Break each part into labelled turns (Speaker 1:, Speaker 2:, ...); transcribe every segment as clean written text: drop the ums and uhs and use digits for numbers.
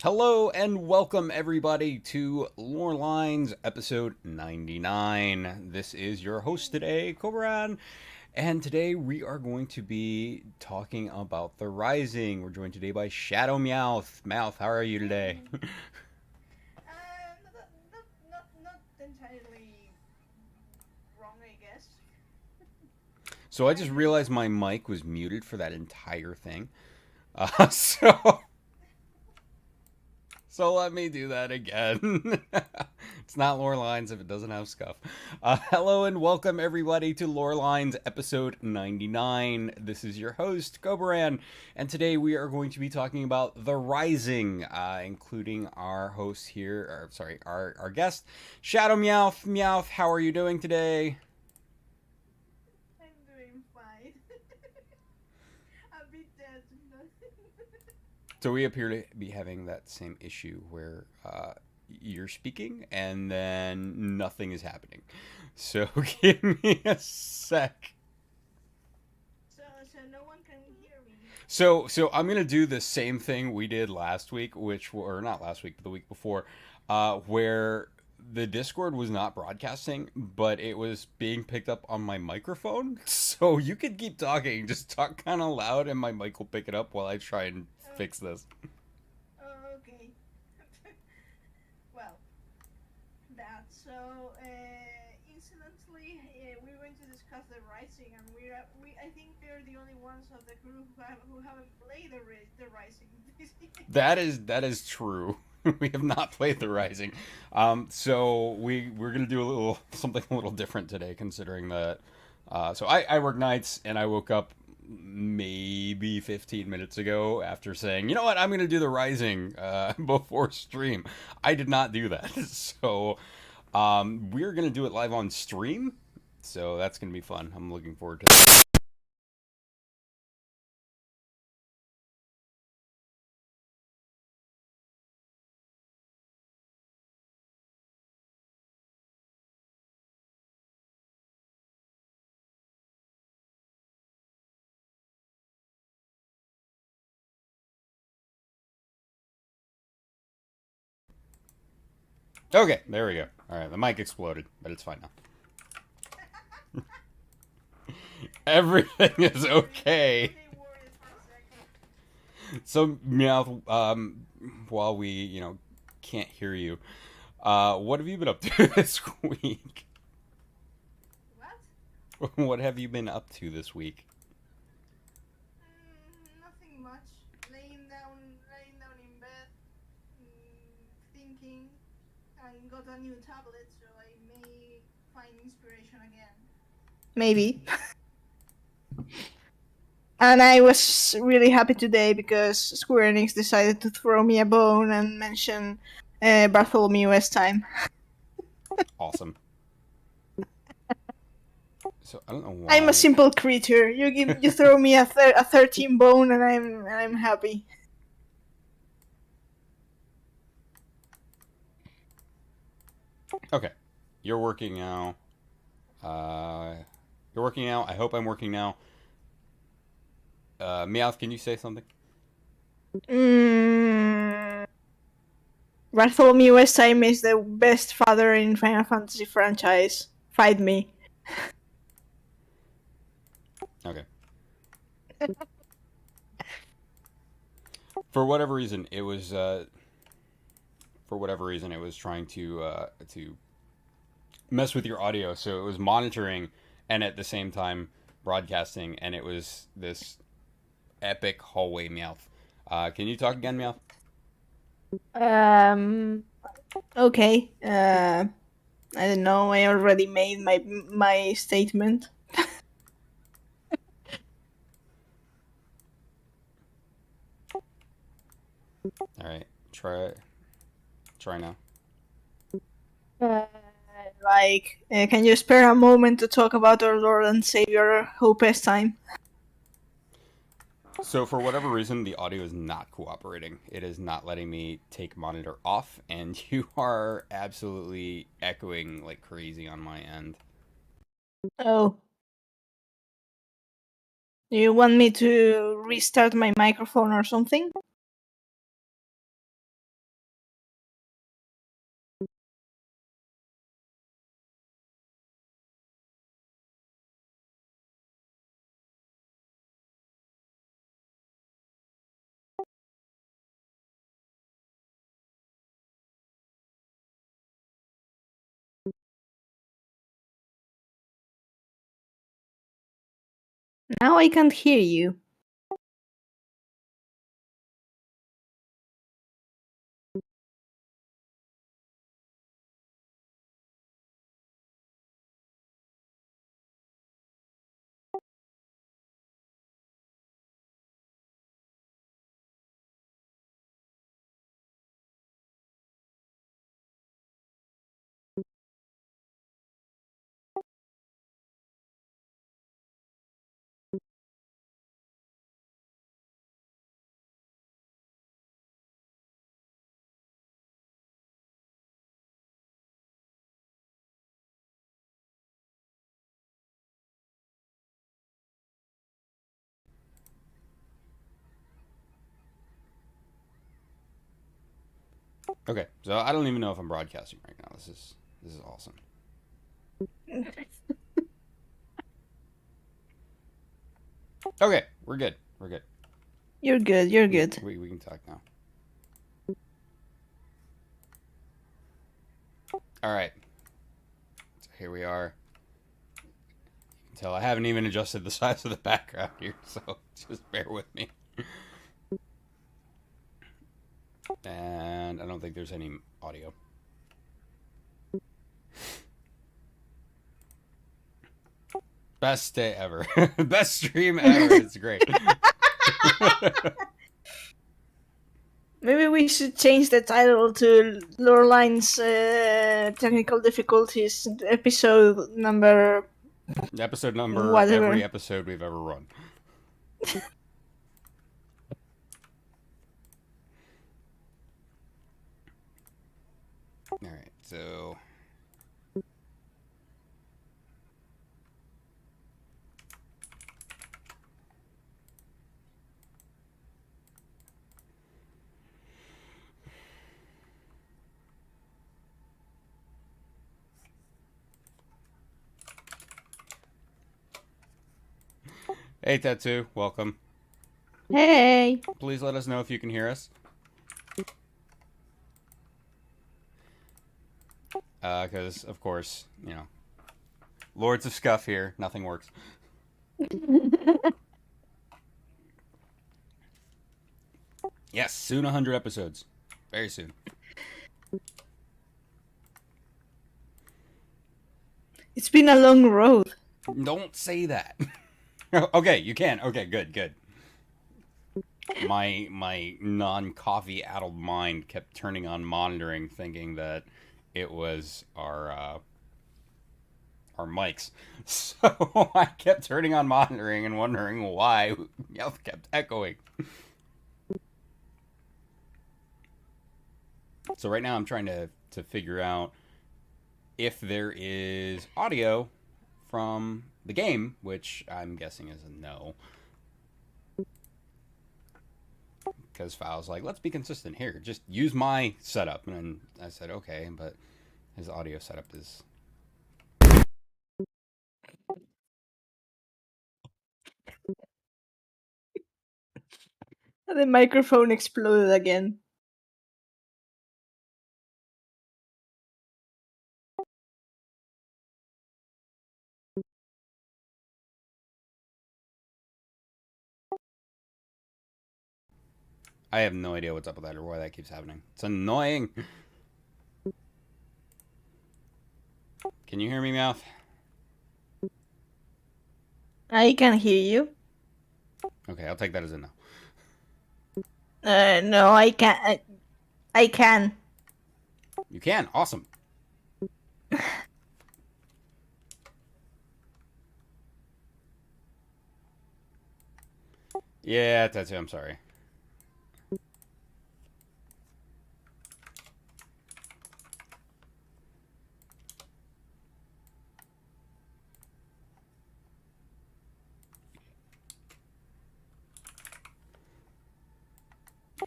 Speaker 1: Hello and welcome everybody to Lorelines episode 99. This is your host today, Cobran, and today we are going to be talking about The Rising. We're joined today by Shadow Meowth. Meowth, how are you today?
Speaker 2: Hey. Not entirely wrong, I guess.
Speaker 1: So I
Speaker 2: How are
Speaker 1: just
Speaker 2: you doing?
Speaker 1: realized my mic was muted for that entire thing. So So let me do that again. It's not Lorelines if it doesn't have scuff. Hello and welcome everybody to Lorelines episode 99. This is your host, Gobaran, and today we are going to be talking about The Rising, including our host here, or sorry, our guest, Shadow Meowth. Meowth, how are you doing today?
Speaker 2: I'm doing fine. A bit dead.
Speaker 1: So we appear to be having that same issue where you're speaking and then nothing is happening. So give me a sec.
Speaker 2: So no one can hear me.
Speaker 1: So I'm gonna do the same thing we did last week, which or not last week, but the week before, where the Discord was not broadcasting, but it was being picked up on my microphone. So you could keep talking, just talk kind of loud, and my mic will pick it up while I try and
Speaker 2: Oh,
Speaker 1: fix this.
Speaker 2: okay. Well, that. So, incidentally, we're going to discuss the Rising, and we. I think we're the only ones of the group who haven't played the Rising.
Speaker 1: That is true. We have not played The Rising, so we're gonna do a little something a little different today, considering that. So I work nights, and I woke up maybe 15 minutes ago after saying, you know what, I'm gonna do The Rising before stream. I did not do that, so we're gonna do it live on stream. So that's gonna be fun. I'm looking forward to that. Okay, there we go. All right, the mic exploded, but it's fine now. Everything is okay.
Speaker 2: Really worried for a second.
Speaker 1: So, Meowth, while we, can't hear you, what have you been up to this week?
Speaker 2: What?
Speaker 1: What have you been up to this week?
Speaker 2: Nothing much. Laying down in bed, thinking. I got a new tablet, so I may find inspiration again. Maybe. And I was really happy today because Square Enix decided to throw me a bone and mention Bartholomew's time.
Speaker 1: Awesome. So I don't know
Speaker 2: I'm a
Speaker 1: why.
Speaker 2: simple creature. You throw me a 13 bone and I'm happy.
Speaker 1: Okay, you're working now. You're working now. I hope I'm working now. Meowth, can you say something?
Speaker 2: Mm, Bartholomew's time is the best father in Final Fantasy franchise. Fight me.
Speaker 1: Okay. For whatever reason, it was. For whatever reason, it was trying to mess with your audio, so it was monitoring and at the same time broadcasting, and it was this epic hallway Meowth. Can you talk again, Meowth?
Speaker 2: Um. Okay. I don't know. I already made my statement.
Speaker 1: All right, try now.
Speaker 2: Uh, can you spare a moment to talk about our Lord and Savior Hope's time?
Speaker 1: So for whatever reason, the audio is not cooperating. It is not letting me take monitor off, and you are absolutely echoing like crazy on my end.
Speaker 2: Oh. Do you want me to restart my microphone or something?
Speaker 3: Now I can't hear you.
Speaker 1: Okay, so I don't even know if I'm broadcasting right now. This is awesome. Okay, we're good. We're good.
Speaker 3: You're good. You're good.
Speaker 1: We can talk now. All right. So here we are. You can tell I haven't even adjusted the size of the background here, so just bear with me. And I don't think there's any audio. Best day ever. Best stream ever. It's great.
Speaker 3: Maybe we should change the title to Loreline's Technical Difficulties episode number...
Speaker 1: Episode number,
Speaker 3: whatever.
Speaker 1: every episode we've ever run. Alright, so... Hey, Tattoo, welcome.
Speaker 3: Hey!
Speaker 1: Please let us know if you can hear us. Because, of course, you know, Lords of Scuff here, nothing works. Yes, soon 100 episodes. Very soon.
Speaker 3: It's been a long road.
Speaker 1: Don't say that. Okay, you can. Okay, good. My non-coffee addled mind kept turning on monitoring, thinking that it was our mics. So I kept turning on monitoring and wondering why Meowth kept echoing. So right now I'm trying to figure out if there is audio from the game, which I'm guessing is a no. Because File's like, let's be consistent here. Just use my setup. And I said, okay, but his audio setup is...
Speaker 3: The microphone exploded again.
Speaker 1: I have no idea what's up with that or why that keeps happening. It's annoying. Can you hear me, Meowth?
Speaker 3: I can hear you.
Speaker 1: Okay, I'll take that as a no.
Speaker 3: No, I can't. I can.
Speaker 1: You can. Awesome. Yeah, that's it. I'm sorry.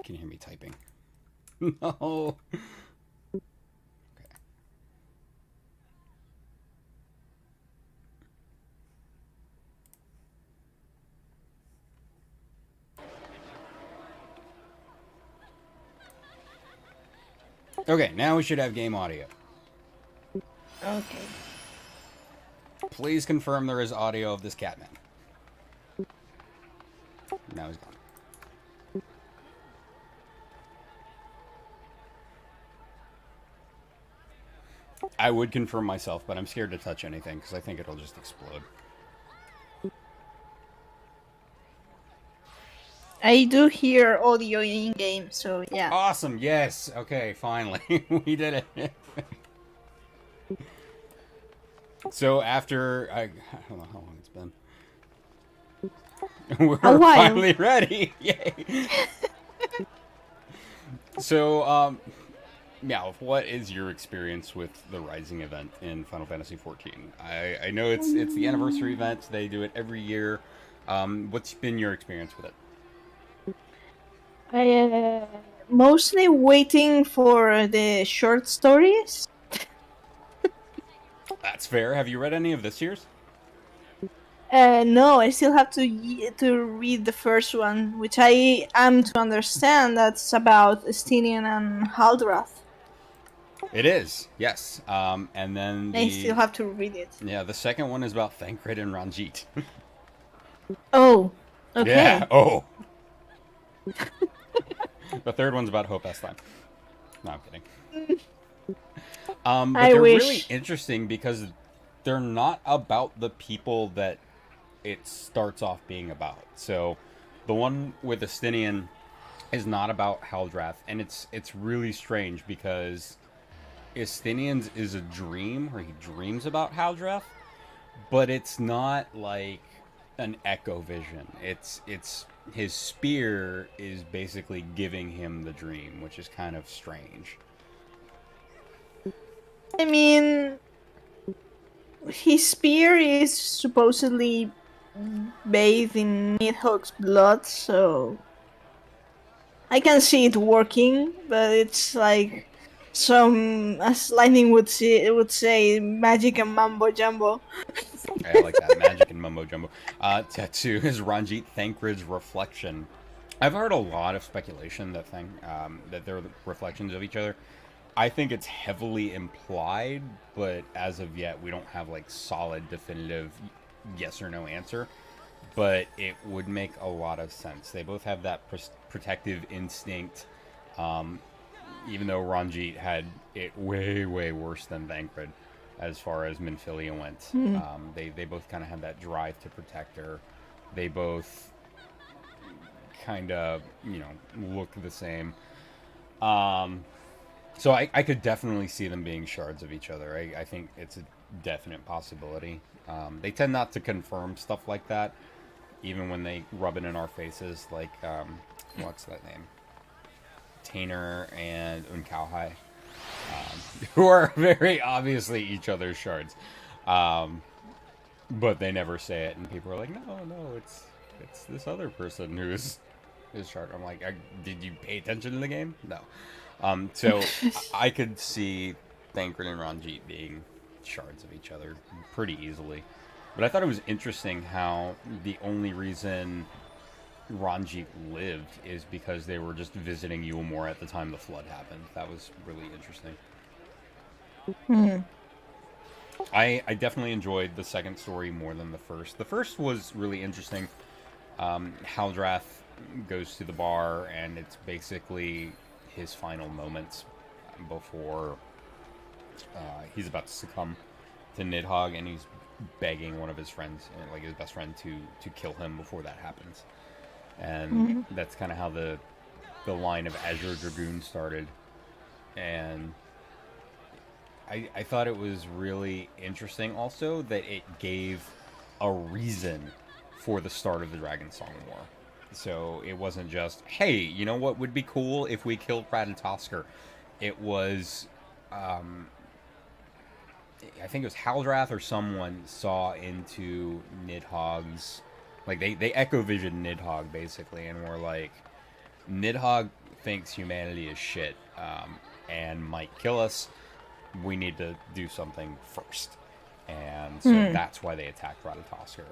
Speaker 1: Can you hear me typing? No. Okay, now we should have game audio.
Speaker 3: Okay.
Speaker 1: Please confirm there is audio of this Catman. Now he's gone. I would confirm myself, but I'm scared to touch anything because I think it'll just explode.
Speaker 3: I do hear audio in game, so yeah.
Speaker 1: Awesome. Yes. Okay. Finally, we did it. So after I don't know how long it's been. We're
Speaker 3: A while.
Speaker 1: finally ready. Yay. So, Meowth, what is your experience with the Rising event in Final Fantasy XIV? I know it's the anniversary event. They do it every year. What's been your experience with it?
Speaker 3: I mostly waiting for the short stories.
Speaker 1: That's fair. Have you read any of this year's?
Speaker 3: No, I still have to read the first one, which I am to understand that's about Estinian and Haldrath.
Speaker 1: It is, yes. And then
Speaker 3: I still have to read it.
Speaker 1: yeah, the second one is about Thancred and Ranjit.
Speaker 3: Oh, okay.
Speaker 1: Yeah. Oh. The third one's about Hope Estime. No, I'm kidding. But
Speaker 3: I
Speaker 1: they're
Speaker 3: wish.
Speaker 1: really interesting because they're not about the people that it starts off being about. So the one with Estinian is not about Haldrath, and it's really strange because Estinian's is a dream where he dreams about Haldrath, but it's not like an echo vision. It's his spear is basically giving him the dream, which is kind of strange.
Speaker 3: I mean, his spear is supposedly bathed in Nidhogg's blood, so I can see it working, but it's like as Lightning would say, magic and mambo jumbo.
Speaker 1: I like that. Magic and mumbo jumbo. Tattoo is Ranjit Thancred's reflection. I've heard a lot of speculation that that they're the reflections of each other. I think it's heavily implied, but as of yet, we don't have like solid, definitive yes or no answer. But it would make a lot of sense. They both have that protective instinct. Even though Ranjit had it way, way worse than Thancred as far as Minfilia went. They both kind of had that drive to protect her. They both kind of, look the same. So I could definitely see them being shards of each other. I think it's a definite possibility. They tend not to confirm stuff like that, even when they rub it in our faces, like, what's that name? Tainer and Unkauhai, who are very obviously each other's shards. But they never say it, and people are like, no, it's this other person who's shard. I'm like, did you pay attention to the game? No. So I could see Thancred and Ranjit being shards of each other pretty easily. But I thought it was interesting how the only reason Ranjit lived is because they were just visiting Ul'dah at the time the flood happened. That was really interesting. I definitely enjoyed the second story more than the first. The first was really interesting. Haldrath goes to the bar, and it's basically his final moments before he's about to succumb to Nidhogg, and he's begging one of his friends, like his best friend, to kill him before that happens. And that's kind of how the line of Azure Dragoon started. And I thought it was really interesting also that it gave a reason for the start of the Dragon Song War. So it wasn't just, hey, you know what would be cool if we killed Ratatoskr? It was, I think it was Haldrath or someone saw into Nidhogg's, like they echo vision Nidhogg basically, and were like, Nidhogg thinks humanity is shit, and might kill us. We need to do something first. And so that's why they attacked Ratatoskr.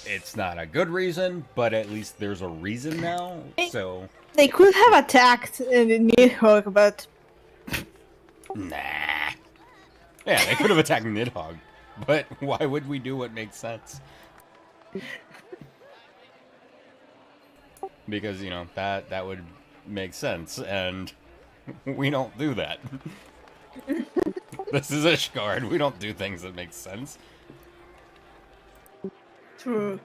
Speaker 1: It's not a good reason, but at least there's a reason now. So
Speaker 3: They could have attacked Nidhogg, but
Speaker 1: nah. Yeah, they could have attacked Nidhogg, but why would we do what makes sense? because that would make sense, and we don't do that. This is Ishgard. We don't do things that make sense.
Speaker 3: True.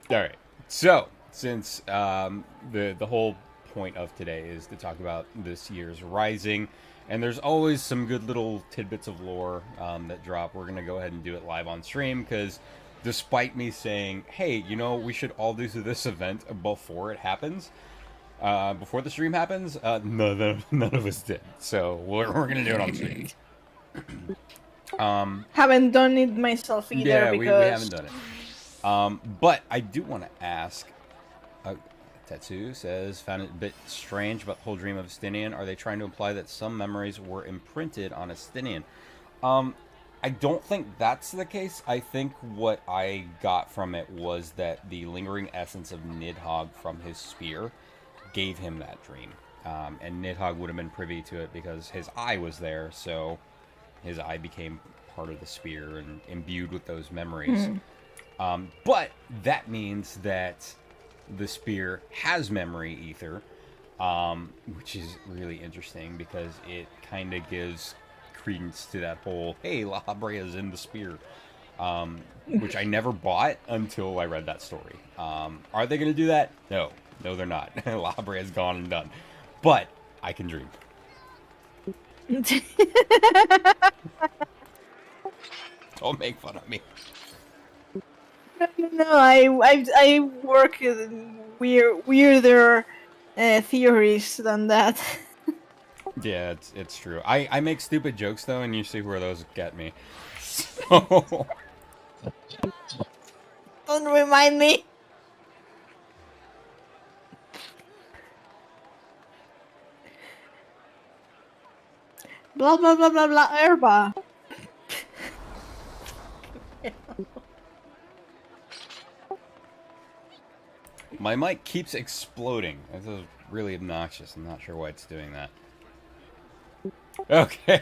Speaker 1: All right. So, since the whole point of today is to talk about this year's Rising, and there's always some good little tidbits of lore that drop, we're gonna go ahead and do it live on stream because, despite me saying, "Hey, we should all do this event before it happens," before the stream happens, none of us did. So we're gonna do it on stream.
Speaker 3: Haven't done it myself either.
Speaker 1: Yeah,
Speaker 3: because...
Speaker 1: we haven't done it. But I do want to ask. Tetsu says, found it a bit strange about the whole dream of Estinian. Are they trying to imply that some memories were imprinted on Estinian? I don't think that's the case. I think what I got from it was that the lingering essence of Nidhogg from his spear gave him that dream. And Nidhogg would have been privy to it because his eye was there, so his eye became part of the spear and imbued with those memories. But that means that the spear has memory ether, which is really interesting because it kind of gives credence to that whole, hey, La Habrea's in the spear, which I never bought until I read that story. Are they going to do that? No, they're not. La Habrea's gone and done. But I can dream. Don't make fun of me.
Speaker 3: No, I work weirder theories than that.
Speaker 1: Yeah, it's true. I make stupid jokes though, and you see where those get me. So...
Speaker 3: Don't remind me. Blah blah blah blah blah herba.
Speaker 1: My mic keeps exploding. This is really obnoxious. I'm not sure why it's doing that. Okay.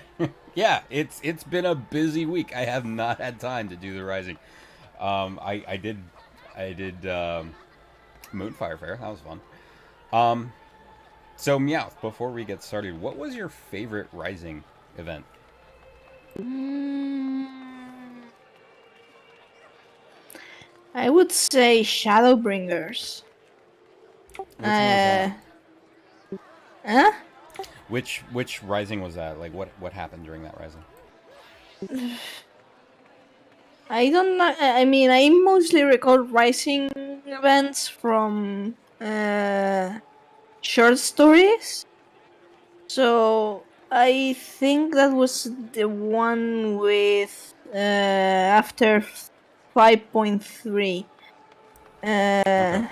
Speaker 1: Yeah, it's been a busy week. I have not had time to do the Rising. I did Moonfire Fair. That was fun. So Meowth, before we get started, what was your favorite Rising event?
Speaker 3: I would say Shadowbringers.
Speaker 1: Which one was that?
Speaker 3: Huh?
Speaker 1: Which Rising was that? Like what happened during that Rising?
Speaker 3: I don't know. I mean, I mostly recall Rising events from short stories. So I think that was the one with after 5.3.
Speaker 1: Okay.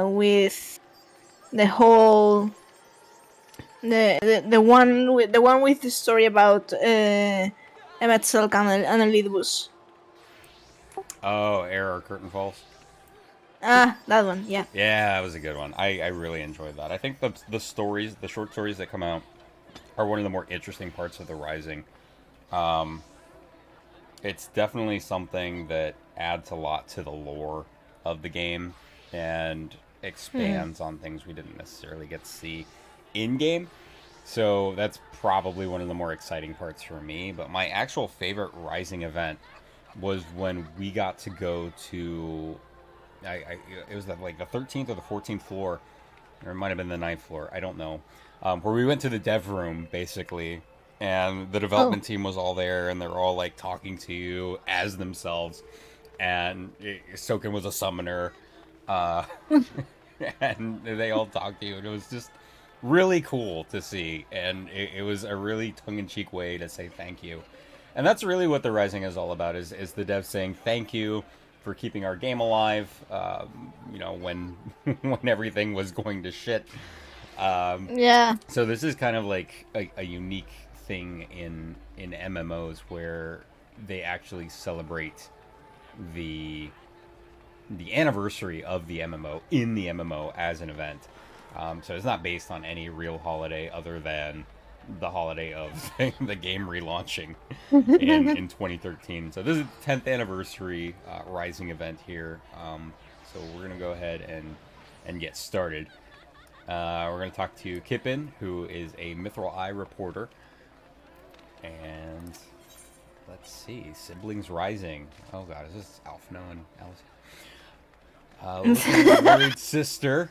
Speaker 3: With the whole the one with the story about Emmet Selk and Elidibus.
Speaker 1: Oh, Error Curtain Falls.
Speaker 3: Ah, that one, yeah.
Speaker 1: Yeah, that was a good one. I really enjoyed that. I think the short stories that come out are one of the more interesting parts of the Rising. It's definitely something that adds a lot to the lore of the game and expands on things we didn't necessarily get to see in-game. So that's probably one of the more exciting parts for me. But my actual favorite Rising event was when we got to go to... it was like the 13th or the 14th floor, or it might have been the 9th floor, I don't know, where we went to the dev room, basically, and the development team was all there, and they're all, like, talking to you as themselves, and Soken was a summoner, and they all talked to you, and it was just really cool to see, and it was a really tongue-in-cheek way to say thank you. And that's really what the Rising is all about, is the devs saying thank you for keeping our game alive, when when everything was going to shit.
Speaker 3: Yeah.
Speaker 1: So this is kind of like a unique thing in MMOs where they actually celebrate the anniversary of the MMO in the MMO as an event. So it's not based on any real holiday other than the holiday of the game relaunching in 2013. So this is the 10th anniversary Rising event here. So we're gonna go ahead and get started. We're gonna talk to Kippen, who is a Mithril Eye reporter, and let's see, Siblings Rising. Oh god, is this Alpha and Alice? Worried Sister.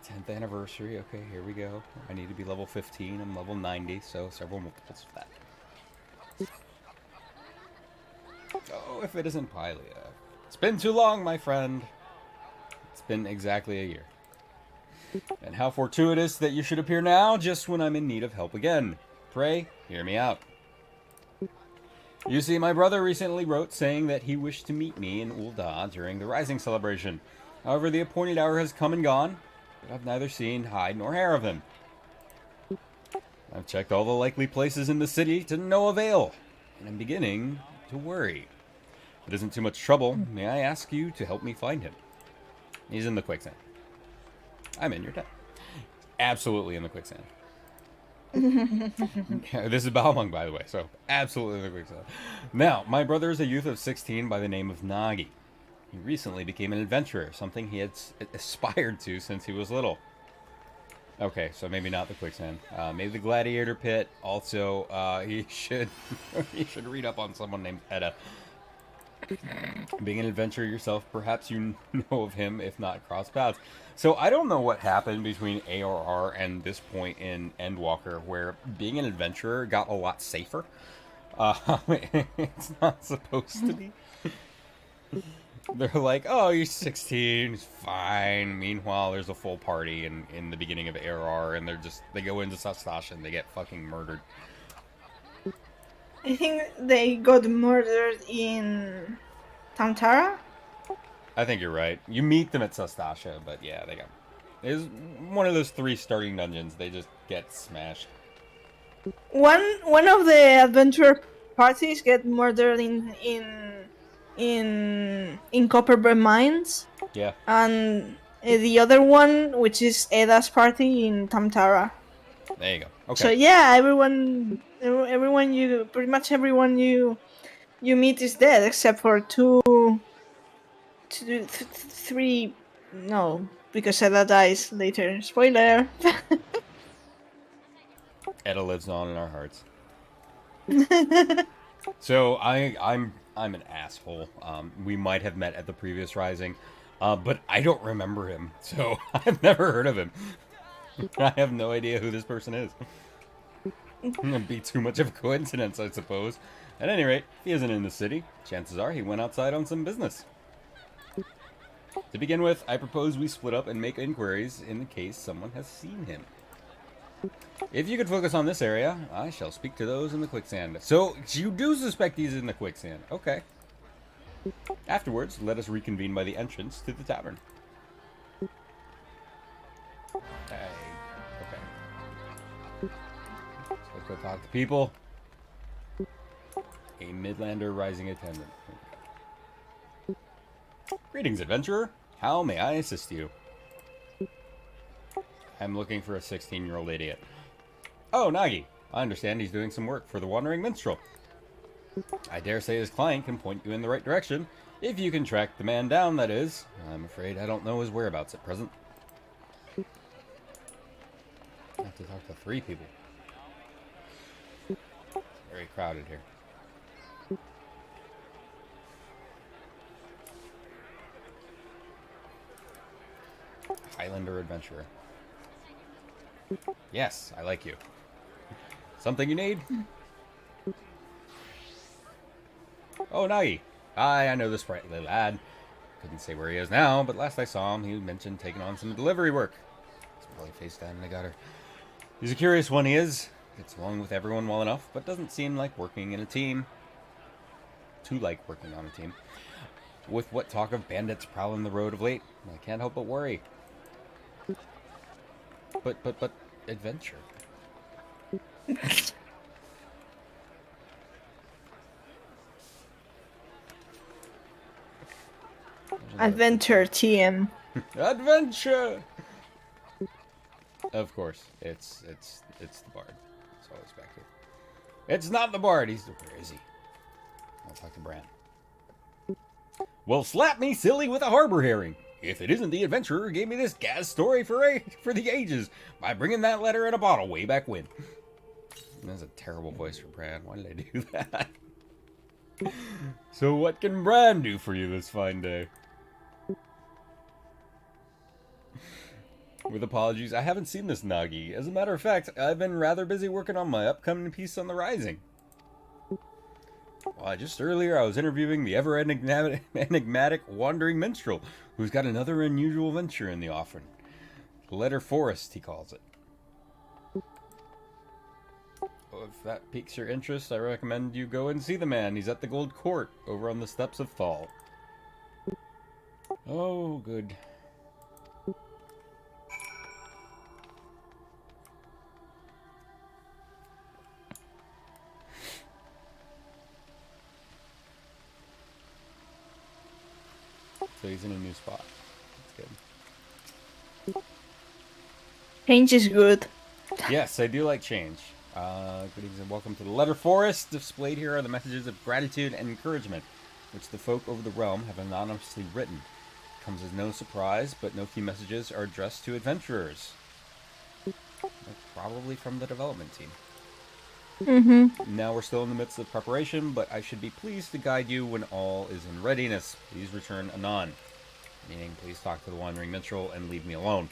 Speaker 1: 10th anniversary. Okay, here we go. I need to be level 15. I'm level 90, so several multiples of that. Oh, if it isn't Pylia. It's been too long, my friend. It's been exactly a year. And how fortuitous that you should appear now, just when I'm in need of help again. Pray, hear me out. You see, my brother recently wrote saying that he wished to meet me in Ul'dah during the Rising celebration. However, the appointed hour has come and gone, but I've neither seen hide nor hair of him. I've checked all the likely places in the city to no avail, and I'm beginning to worry. If it isn't too much trouble, may I ask you to help me find him? He's in the quicksand. I'm in your debt. Absolutely in the quicksand. This is Balmung, by the way, so absolutely in the quicksand. Now, my brother is a youth of 16 by the name of Nagi. He recently became an adventurer, something he had aspired to since he was little. Okay, so maybe not the quicksand. Maybe the gladiator pit. Also, he should read up on someone named Edda. Being an adventurer yourself, perhaps you know of him, if not cross paths. So I don't know what happened between ARR and this point in Endwalker, where being an adventurer got a lot safer. It's not supposed to be. They're like, oh, you're 16, it's fine. Meanwhile, there's a full party in the beginning of ARR, and they go into Sastasha and they get fucking murdered.
Speaker 3: I think they got murdered in Tantara.
Speaker 1: I think you're right. You meet them at Sastasha, but yeah, it's one of those 3 starting dungeons. They just get smashed.
Speaker 3: One of the adventure parties get murdered in Copperberg Mines.
Speaker 1: Yeah.
Speaker 3: And the other one, which is Edda's party in Tamtara.
Speaker 1: There you go. Okay.
Speaker 3: So yeah, pretty much everyone you meet is dead except for three. No, because Edda dies later. Spoiler.
Speaker 1: Edda lives on in our hearts. So I'm an asshole. We might have met at the previous Rising, but I don't remember him, so I've never heard of him. I have no idea who this person is. It'd be too much of a coincidence, I suppose. At any rate, if he isn't in the city, chances are he went outside on some business. To begin with, I propose we split up and make inquiries in the case someone has seen him. If you could focus on this area, I shall speak to those in the quicksand. So, you do suspect he's in the quicksand. Okay. Afterwards, let us reconvene by the entrance to the tavern. Okay. Let's go talk to people. A Midlander Rising attendant. Greetings, adventurer. How may I assist you? I'm looking for a 16-year-old idiot. Oh, Nagi. I understand he's doing some work for the Wandering Minstrel. I dare say his client can point you in the right direction, if you can track the man down, that is. I'm afraid I don't know his whereabouts at present. I have to talk to 3 people. It's very crowded here. Highlander adventurer. Yes, I like you. Something you need? Oh, Nagi. Hi, I know this sprightly lad. Couldn't say where he is now, but last I saw him, he mentioned taking on some delivery work. He's probably face down in the gutter. He's a curious one, he is. Gets along with everyone well enough, but doesn't seem like working in a team. Too like working on a team. With what talk of bandits prowling the road of late, I can't help but worry. But, adventure.
Speaker 3: Adventure TM.
Speaker 1: Adventure! Of course, it's the bard. So always back here. It's not the bard. Where is he? I'll talk to Bran. Well, slap me silly with a harbor herring. If it isn't the adventurer who gave me this gas story for the ages by bringing that letter in a bottle way back when. That's a terrible voice for Bran. Why did I do that? So what can Bran do for you this fine day? With apologies, I haven't seen this Nagi. As a matter of fact, I've been rather busy working on my upcoming piece on the Rising. Well, just earlier I was interviewing the ever-enigmatic wandering minstrel, who's got another unusual venture in the offing. The Letter Forest, he calls it. Well, if that piques your interest, I recommend you go and see the man. He's at the Gold Court, over on the steps of Thal. Oh, good. So he's in a new spot. That's good.
Speaker 3: Change is good.
Speaker 1: Yes, I do like change. Greetings and welcome to the Letter Forest. Displayed here are the messages of gratitude and encouragement, which the folk over the realm have anonymously written. It comes as no surprise, but no key messages are addressed to adventurers. They're probably from the development team. Now we're still in the midst of preparation, but I should be pleased to guide you when all is in readiness. Please return anon. Meaning, please talk to the wandering minstrel and leave me alone.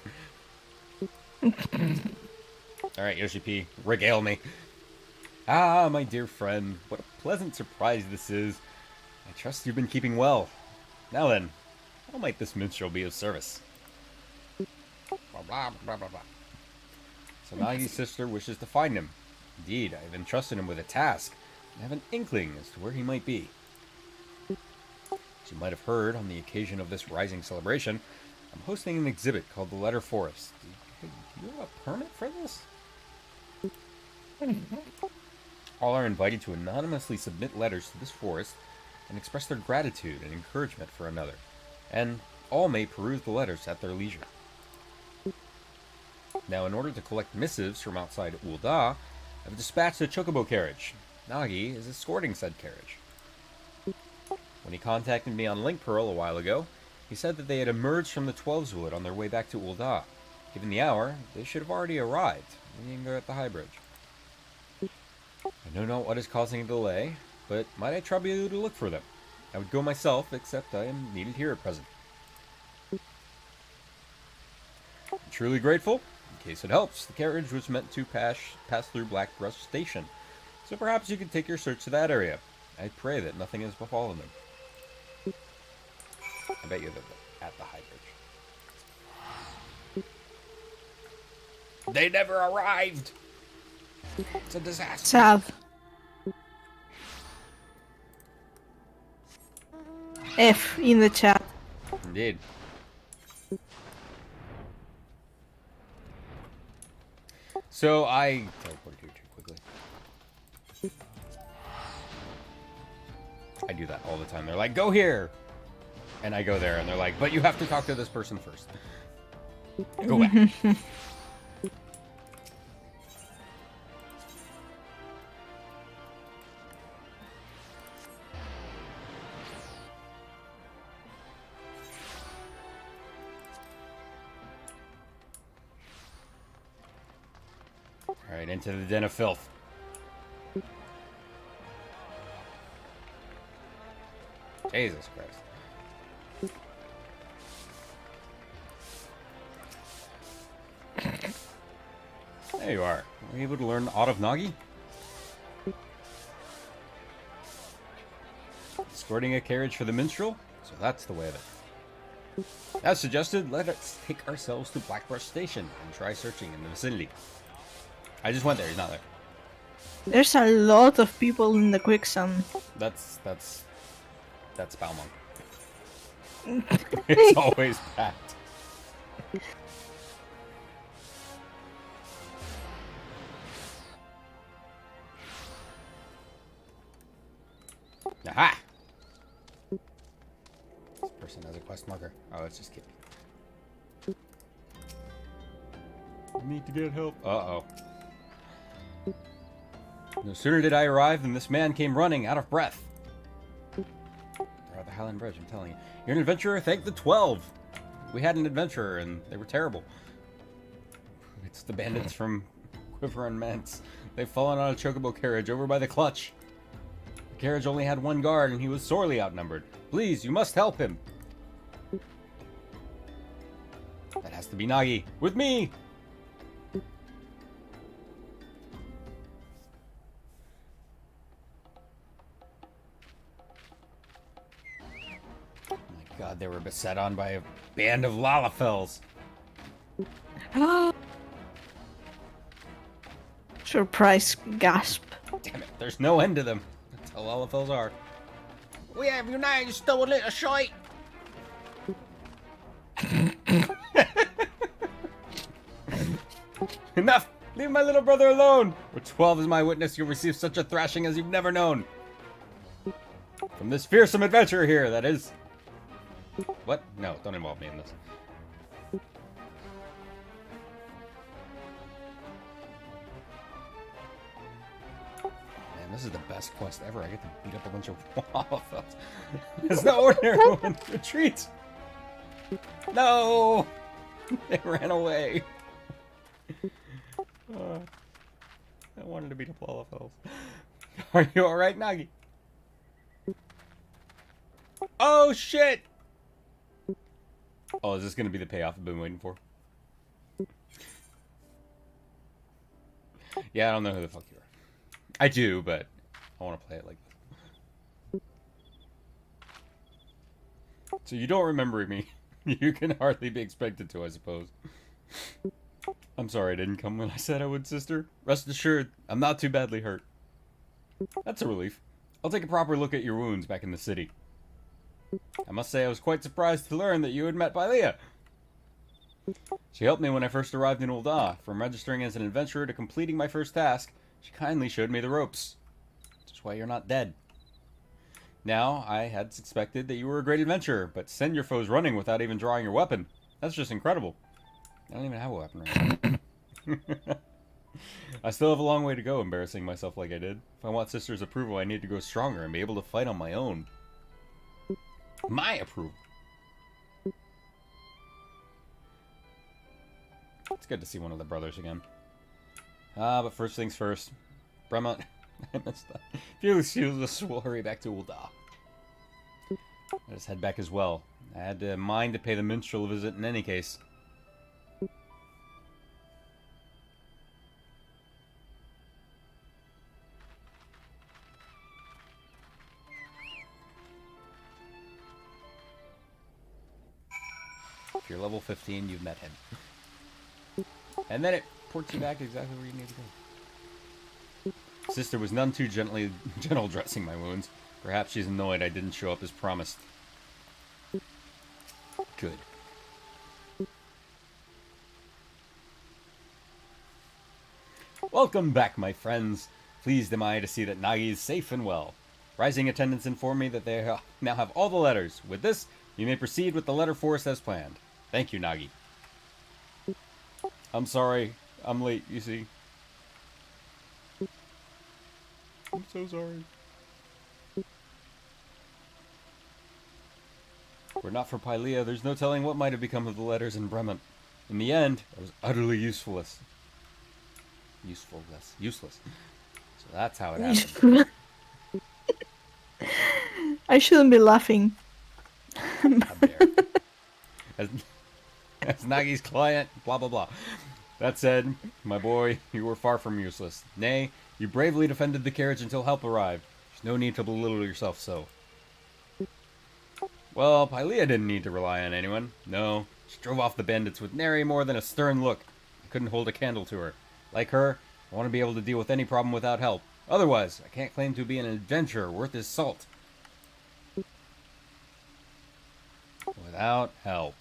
Speaker 1: Alright, Yoshi P, regale me. Ah, my dear friend, what a pleasant surprise this is. I trust you've been keeping well. Now then, how might this minstrel be of service? Blah, blah, blah, blah, blah. So Nagi's sister wishes to find him. Indeed, I have entrusted him with a task, and have an inkling as to where he might be. As you might have heard, on the occasion of this Rising celebration, I'm hosting an exhibit called the Letter Forest. Do you have a permit for this? All are invited to anonymously submit letters to this forest and express their gratitude and encouragement for another, and all may peruse the letters at their leisure. Now, in order to collect missives from outside Ul'dah, I've dispatched a chocobo carriage. Nagi is escorting said carriage. When he contacted me on Link Pearl a while ago, he said that they had emerged from the 12's Wood on their way back to Ul'dah. Given the hour, they should have already arrived, meaning they're at the High Bridge. I know not what is causing a delay, but might I trouble you to look for them? I would go myself, except I am needed here at present. I'm truly grateful. In case it helps, the carriage was meant to pass through Blackbrush Station, so perhaps you could take your search to that area. I pray that nothing has befallen them. I bet you they're at the High Bridge. They never arrived! It's a disaster.
Speaker 3: Sad. F in the chat.
Speaker 1: Indeed. So I teleport here too quickly. I do that all the time. They're like, go here! And I go there and they're like, but you have to talk to this person first. Go back. Alright, into the Den of Filth. Jesus Christ. There you are. Were you able to learn Aught of Nagi? Escorting a carriage for the minstrel? So that's the way of it. As suggested, let us take ourselves to Blackbrush Station and try searching in the vicinity. I just went there, he's not there.
Speaker 3: There's a lot of people in the quicksand.
Speaker 1: That's Balmung. It's always packed. Aha! This person has a quest marker. Oh, it's just kidding. Need to get help. Uh-oh. No sooner did I arrive than this man came running, out of breath. They're at the Highland Bridge, I'm telling you. You're an adventurer? Thank the 12! We had an adventurer, and they were terrible. It's the bandits from Quiver and Mance. They've fallen on a chocobo carriage over by the clutch. The carriage only had one guard, and he was sorely outnumbered. Please, you must help him. That has to be Nagi. With me! Oh my god, they were beset on by a band of Lalafels.
Speaker 3: Surprise gasp.
Speaker 1: Damn it, there's no end to them. That's how Lalafels are. We have you now, you stole little shite! Enough! Leave my little brother alone! Where 12 is my witness, you'll receive such a thrashing as you've never known. From this fearsome adventurer here, that is. What? No, don't involve me in this. Man, this is the best quest ever. I get to beat up a bunch of Wallafels. It's no ordinary one. Retreat! No! They ran away. I wanted to beat up Lalafels. Are you alright, Nagi? Oh, shit! Oh, is this gonna be the payoff I've been waiting for? Yeah, I don't know who the fuck you are. I do, but I want to play it like this. So you don't remember me. You can hardly be expected to, I suppose. I'm sorry I didn't come when I said I would, sister. Rest assured, I'm not too badly hurt. That's a relief. I'll take a proper look at your wounds back in the city. I must say I was quite surprised to learn that you had met Pylea. She helped me when I first arrived in Ul'dah. From registering as an adventurer to completing my first task, she kindly showed me the ropes. Which is why you're not dead. Now, I had suspected that you were a great adventurer, but send your foes running without even drawing your weapon. That's just incredible. I don't even have a weapon right now. I still have a long way to go embarrassing myself like I did. If I want sister's approval, I need to go stronger and be able to fight on my own. My approval. It's good to see one of the brothers again. But first things first. Bremont, I missed that. Fearless Useless will hurry back to Ul'dah. Let us head back as well. I had in mind to pay the minstrel a visit in any case. If you're level 15, you've met him. And then it ports you back exactly where you need to go. Sister was none too gentle dressing my wounds. Perhaps she's annoyed I didn't show up as promised. Good. Welcome back, my friends. Pleased am I to see that Nagi is safe and well. Rising attendants inform me that they now have all the letters. With this, you may proceed with the letter force as planned. Thank you, Nagi. I'm sorry. I'm late, you see. I'm so sorry. Were not for Pylea, there's no telling what might have become of the letters in Bremont. In the end, I was utterly useless. Useless. So that's how it happened.
Speaker 3: I shouldn't be laughing.
Speaker 1: How dare. As Nagi's client, blah blah blah. That said, my boy, you were far from useless. Nay, you bravely defended the carriage until help arrived. There's no need to belittle yourself so. Well, Pylea didn't need to rely on anyone. No, she drove off the bandits with nary more than a stern look. I couldn't hold a candle to her. Like her, I want to be able to deal with any problem without help. Otherwise, I can't claim to be an adventurer worth his salt. Without help.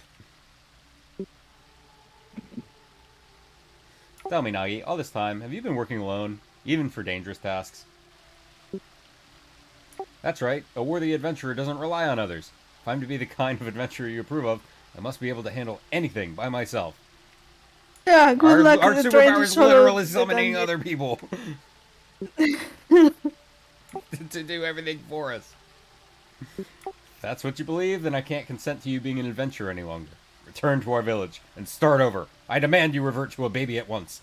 Speaker 1: Tell me, Nagi, all this time, have you been working alone, even for dangerous tasks? That's right, a worthy adventurer doesn't rely on others. If I'm to be the kind of adventurer you approve of, I must be able to handle anything by myself.
Speaker 3: Yeah, good luck
Speaker 1: Our
Speaker 3: with the train
Speaker 1: superpower is literally summoning other people. to do everything for us. If that's what you believe, then I can't consent to you being an adventurer any longer. Return to our village and start over. I demand you revert to a baby at once.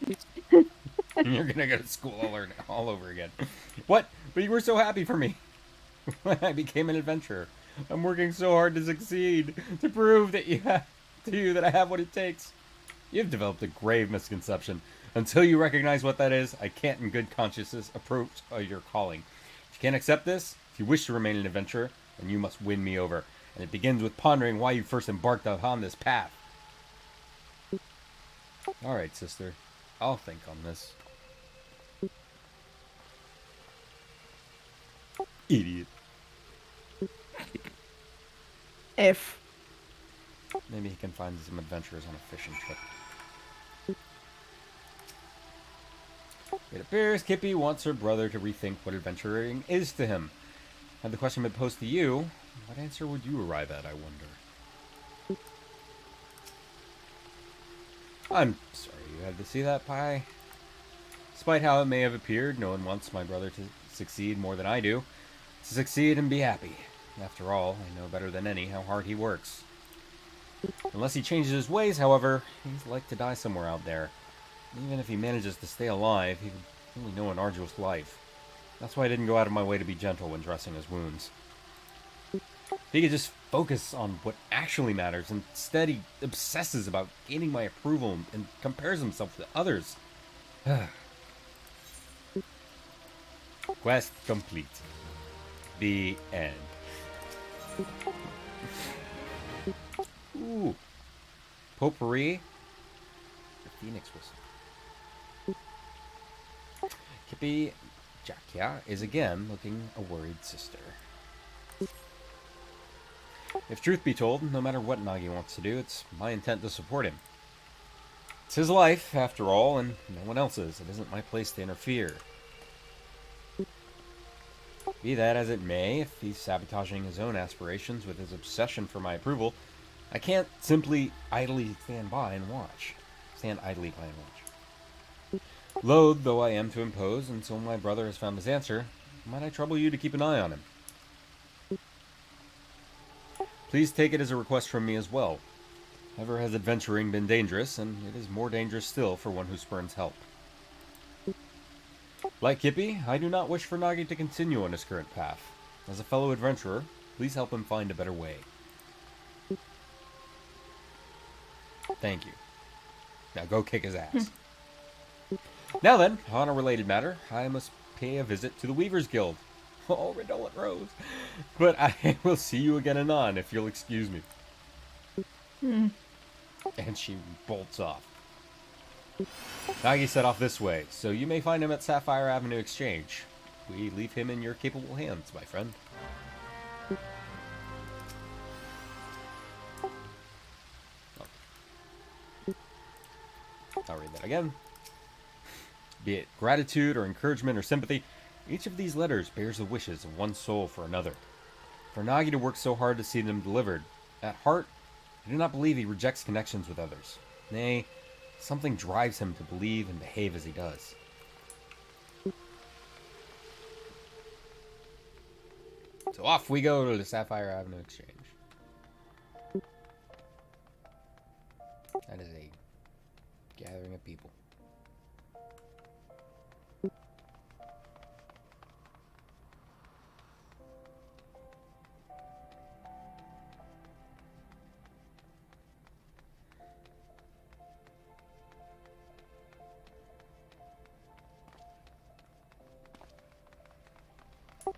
Speaker 1: You're gonna go to school all over again. What? But you were so happy for me when I became an adventurer. I'm working so hard to succeed, to prove that to you that I have what it takes. You've developed a grave misconception. Until you recognize what that is, I can't in good conscience approach your calling. If you can't accept this, if you wish to remain an adventurer, then you must win me over. And it begins with pondering why you first embarked upon this path. Alright, sister. I'll think on this. Idiot.
Speaker 3: F.
Speaker 1: Maybe he can find some adventurers on a fishing trip. It appears Kippy wants her brother to rethink what adventuring is to him. Had the question been posed to you, what answer would you arrive at, I wonder? I'm sorry you had to see that, Pi. Despite how it may have appeared, no one wants my brother to succeed more than I do. To succeed and be happy. After all, I know better than any how hard he works. Unless he changes his ways, however, he's like to die somewhere out there. Even if he manages to stay alive, he would really know an arduous life. That's why I didn't go out of my way to be gentle when dressing his wounds. If he could just focus on what actually matters, instead he obsesses about gaining my approval and compares himself to others. Quest complete. The end. Ooh. Potpourri. The Phoenix Whistle. Kippy Jakia is again looking a worried sister. If truth be told, no matter what Nagi wants to do, it's my intent to support him. It's his life, after all, and no one else's. It isn't my place to interfere. Be that as it may, if he's sabotaging his own aspirations with his obsession for my approval, I can't simply idly stand idly by and watch. Loath though I am to impose until my brother has found his answer, might I trouble you to keep an eye on him? Please take it as a request from me as well. Never has adventuring been dangerous, and it is more dangerous still for one who spurns help. Like Kippy, I do not wish for Nagi to continue on his current path. As a fellow adventurer, please help him find a better way. Thank you. Now go kick his ass. Now then, on a related matter, I must pay a visit to the Weavers Guild. Oh, redolent rose. But I will see you again anon, if you'll excuse me. And she bolts off. Nagi set off this way, so you may find him at Sapphire Avenue Exchange. We leave him in your capable hands, my friend. I'll read that again. Be it gratitude or encouragement or sympathy, each of these letters bears the wishes of one soul for another. For Nagi to work so hard to see them delivered, at heart, I do not believe he rejects connections with others. Nay, something drives him to believe and behave as he does. So off we go to the Sapphire Avenue Exchange. That is a gathering of people.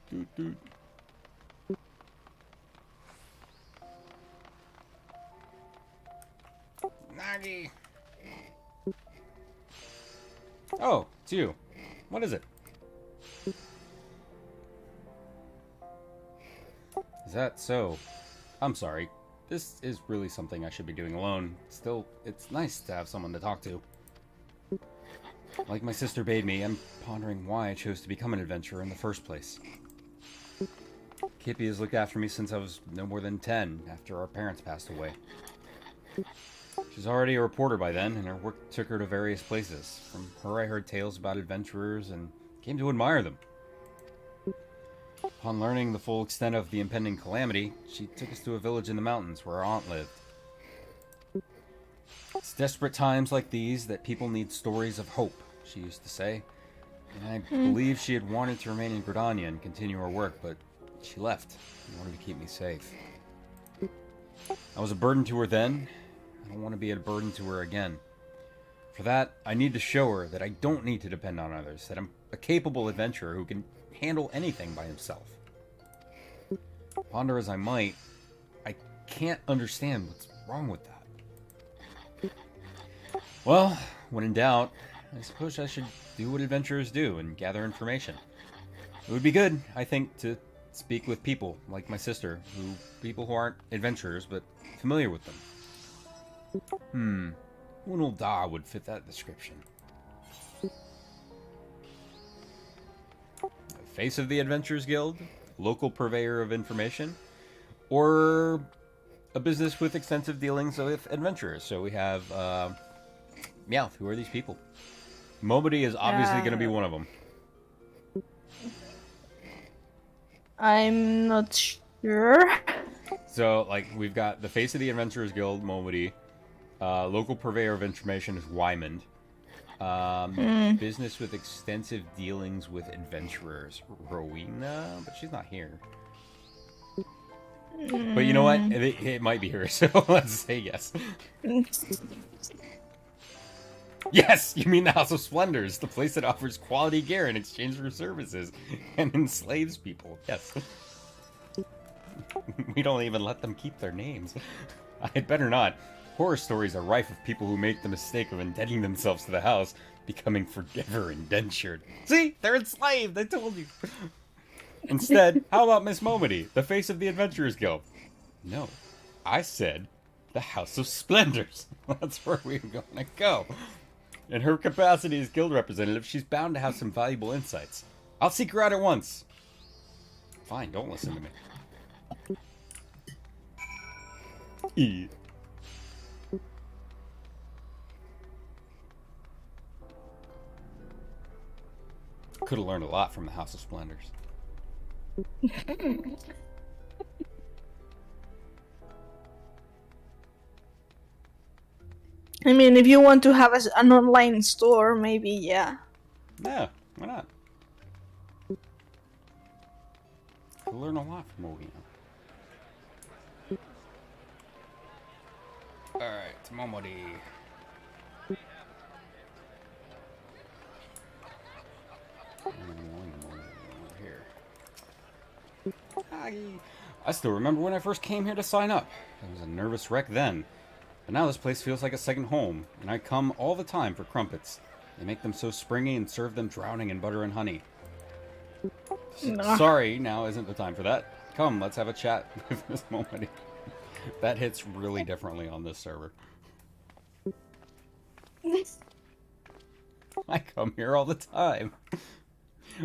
Speaker 1: Doot, doot. Nagi! Oh, it's you. What is it? Is that so? I'm sorry. This is really something I should be doing alone. Still, it's nice to have someone to talk to. Like my sister bade me, I'm pondering why I chose to become an adventurer in the first place. Kippy has looked after me since I was no more than 10, after our parents passed away. She's already a reporter by then, and her work took her to various places. From her I heard tales about adventurers and came to admire them. Upon learning the full extent of the impending calamity, she took us to a village in the mountains where our aunt lived. It's desperate times like these that people need stories of hope, she used to say. And I believe she had wanted to remain in Gridania and continue her work, but she left in order to keep me safe. I was a burden to her then. I don't want to be a burden to her again. For that, I need to show her that I don't need to depend on others, that I'm a capable adventurer who can handle anything by himself. Ponder as I might, I can't understand what's wrong with that. Well, when in doubt, I suppose I should do what adventurers do and gather information. It would be good, I think, to speak with people like my sister, people who aren't adventurers but familiar with them. Ul'dah would fit that description. Face of the Adventurers Guild, local purveyor of information, or a business with extensive dealings with adventurers. So we have Meowth. Who are these people? Momody is obviously going to be one of them.
Speaker 3: I'm not sure.
Speaker 1: So, like, we've got the face of the Adventurers Guild, Momody. Local purveyor of information is Wymond. Business with extensive dealings with adventurers, Rowena, but she's not here. But you know what? It might be her, so let's say yes. Yes! You mean the House of Splendors, the place that offers quality gear in exchange for services and enslaves people. Yes. We don't even let them keep their names. I'd better not. Horror stories are rife of people who make the mistake of indebting themselves to the house, becoming forever indentured. See? They're enslaved! I told you! Instead, how about Miss Momody, the face of the Adventurers Guild? No. I said the House of Splendors. That's where we're gonna go. In her capacity as guild representative, she's bound to have some valuable insights. I'll seek her out at once. Fine, don't listen to me. E. Could have learned a lot from the House of Splendors.
Speaker 3: I mean, if you want to have an online store, maybe, yeah.
Speaker 1: Yeah, why not? Could learn a lot from Movie. Alright, Momody. Here. I still remember when I first came here to sign up. I was a nervous wreck then. But now this place feels like a second home, and I come all the time for crumpets. They make them so springy and serve them drowning in butter and honey. Sorry, now isn't the time for that. Come, let's have a chat with Miss Momody. That hits really differently on this server. I come here all the time.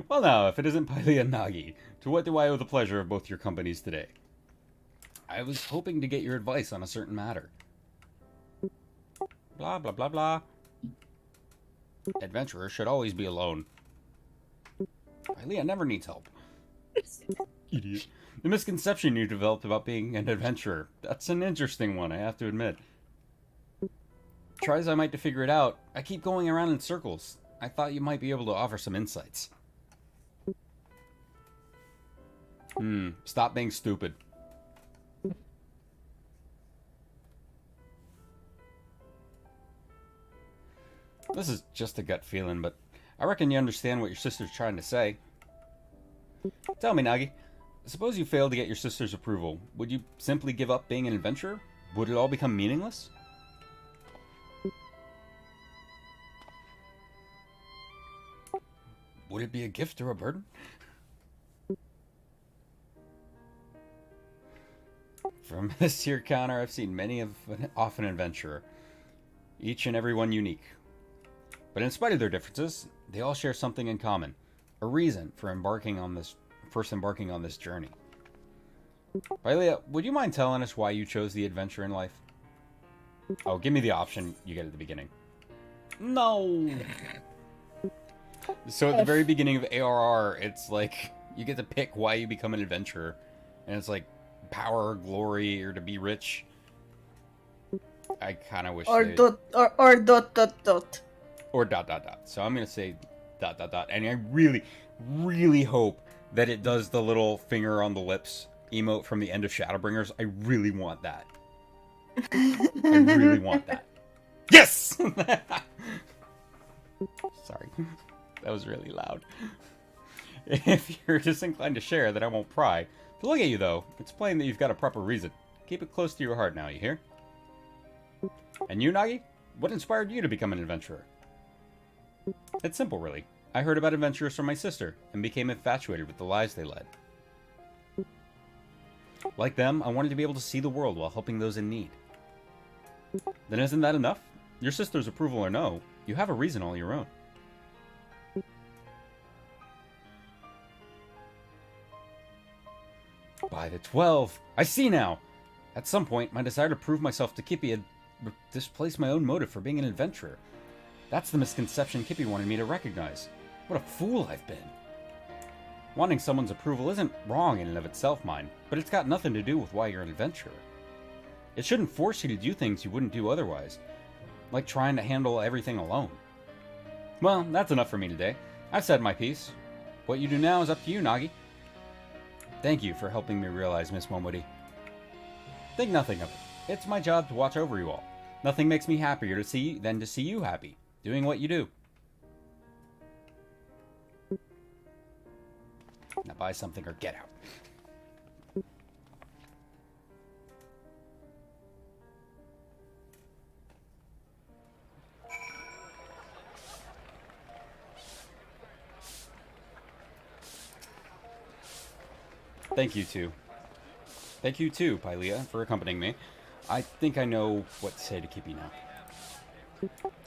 Speaker 1: Well now, if it isn't Pylia Nagi, to what do I owe the pleasure of both your companies today? I was hoping to get your advice on a certain matter. Blah, blah, blah, blah. Adventurers should always be alone. Pylia never needs help. Idiot. The misconception you developed about being an adventurer. That's an interesting one, I have to admit. Try as I might to figure it out, I keep going around in circles. I thought you might be able to offer some insights. Stop being stupid. This is just a gut feeling, but I reckon you understand what your sister's trying to say. Tell me, Nagi. Suppose you failed to get your sister's approval. Would you simply give up being an adventurer? Would it all become meaningless? Would it be a gift or a burden? From this here counter, I've seen many of an adventurer. Each and every one unique. But in spite of their differences, they all share something in common. A reason for embarking on this journey. Pylia, would you mind telling us why you chose the adventure in life? Oh, give me the option you get at the beginning. No! So at the very beginning of ARR, it's like, you get to pick why you become an adventurer. And it's like, power, glory, or to be rich. I kind of wish
Speaker 3: Or
Speaker 1: they...
Speaker 3: dot or dot dot dot.
Speaker 1: Or dot dot dot. So I'm going to say dot dot dot. And I really, really hope that it does the little finger on the lips emote from the end of Shadowbringers. I really want that. I really want that. Yes! Sorry. That was really loud. If you're disinclined to share, then I won't pry. To look at you, though, it's plain that you've got a proper reason. Keep it close to your heart now, you hear? And you, Nagi? What inspired you to become an adventurer? It's simple, really. I heard about adventurers from my sister, and became infatuated with the lives they led. Like them, I wanted to be able to see the world while helping those in need. Then isn't that enough? Your sister's approval or no, you have a reason all your own. By the 12! I see now! At some point, my desire to prove myself to Kippy had displaced my own motive for being an adventurer. That's the misconception Kippy wanted me to recognize. What a fool I've been. Wanting someone's approval isn't wrong in and of itself, mind, but it's got nothing to do with why you're an adventurer. It shouldn't force you to do things you wouldn't do otherwise, like trying to handle everything alone. Well, that's enough for me today. I've said my piece. What you do now is up to you, Nagi. Thank you for helping me realize, Miss Momodi. Think nothing of it. It's my job to watch over you all. Nothing makes me happier than to see you happy, doing what you do. Now buy something or get out. Thank you too. Thank you too, Pylia, for accompanying me. I think I know what to say to Kippy now.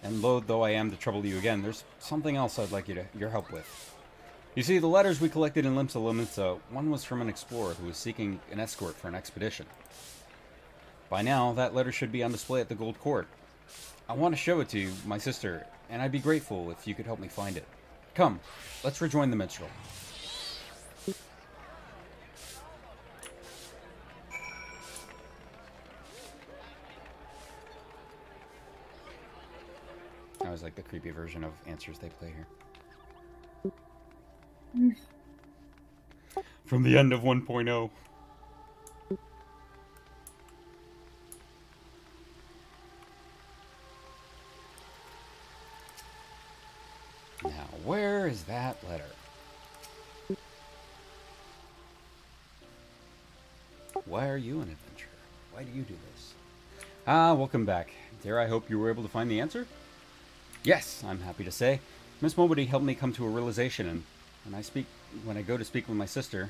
Speaker 1: And though I am to trouble you again, there's something else I'd like your help with. You see, the letters we collected in Limsa Lominsa, one was from an explorer who was seeking an escort for an expedition. By now, that letter should be on display at the Gold Court. I want to show it to you, my sister, and I'd be grateful if you could help me find it. Come, let's rejoin the minstrel. I was like the creepy version of answers they play here. From the end of 1.0. Now, where is that letter? Why are you an adventurer? Why do you do this? Ah, welcome back. Dare I hope you were able to find the answer? Yes, I'm happy to say. Miss Momodi helped me come to a realization, and when I go to speak with my sister,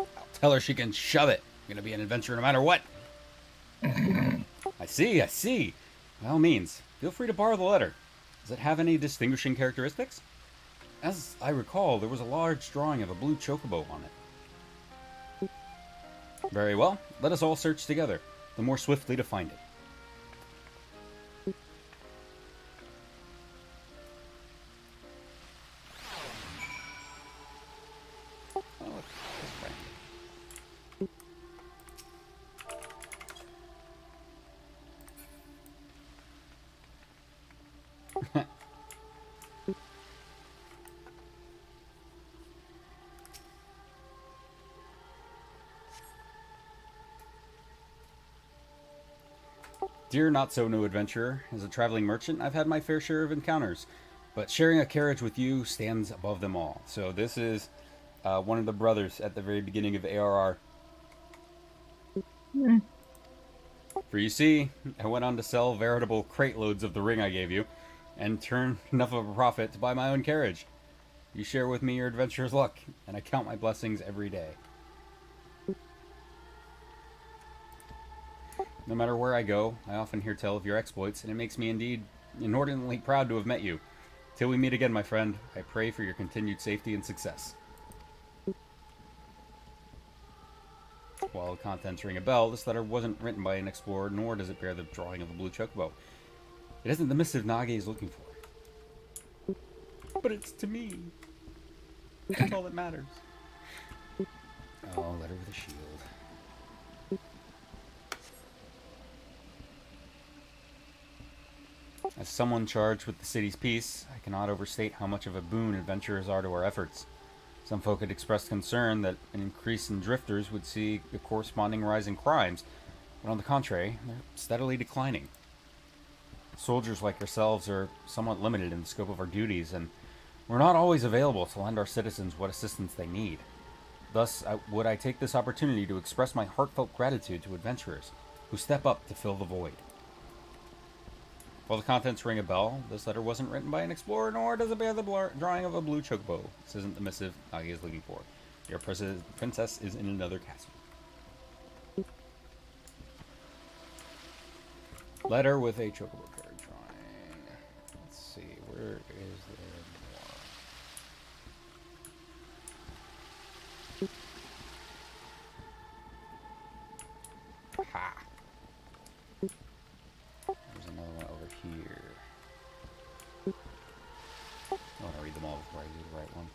Speaker 1: I'll tell her she can shove it. I'm gonna be an adventurer no matter what. I see. By all means, feel free to borrow the letter. Does it have any distinguishing characteristics? As I recall, there was a large drawing of a blue chocobo on it. Very well, let us all search together, the more swiftly to find it. Dear not-so-new adventurer, as a traveling merchant, I've had my fair share of encounters, but sharing a carriage with you stands above them all. So this is one of the brothers at the very beginning of ARR. For you see, I went on to sell veritable crate loads of the ring I gave you, and turn enough of a profit to buy my own carriage. You share with me your adventurer's luck, and I count my blessings every day. No matter where I go, I often hear tell of your exploits, and it makes me indeed inordinately proud to have met you. Till we meet again, my friend, I pray for your continued safety and success. While the contents ring a bell, this letter wasn't written by an explorer, nor does it bear the drawing of a blue chocobo. It isn't the missive Nagi is looking for. But it's to me. That's all that matters. Oh, letter with a shield. As someone charged with the city's peace, I cannot overstate how much of a boon adventurers are to our efforts. Some folk had expressed concern that an increase in drifters would see a corresponding rise in crimes, but on the contrary, they're steadily declining. Soldiers like ourselves are somewhat limited in the scope of our duties, and we're not always available to lend our citizens what assistance they need. Thus, would I take this opportunity to express my heartfelt gratitude to adventurers who step up to fill the void. While the contents ring a bell, this letter wasn't written by an explorer, nor does it bear the drawing of a blue chocobo. This isn't the missive Nagi is looking for. Your princess is in another castle. Letter with a chocobo card drawing. Let's see, where is there more? Ha! There's another one over here. I want to read them all before I do the right one.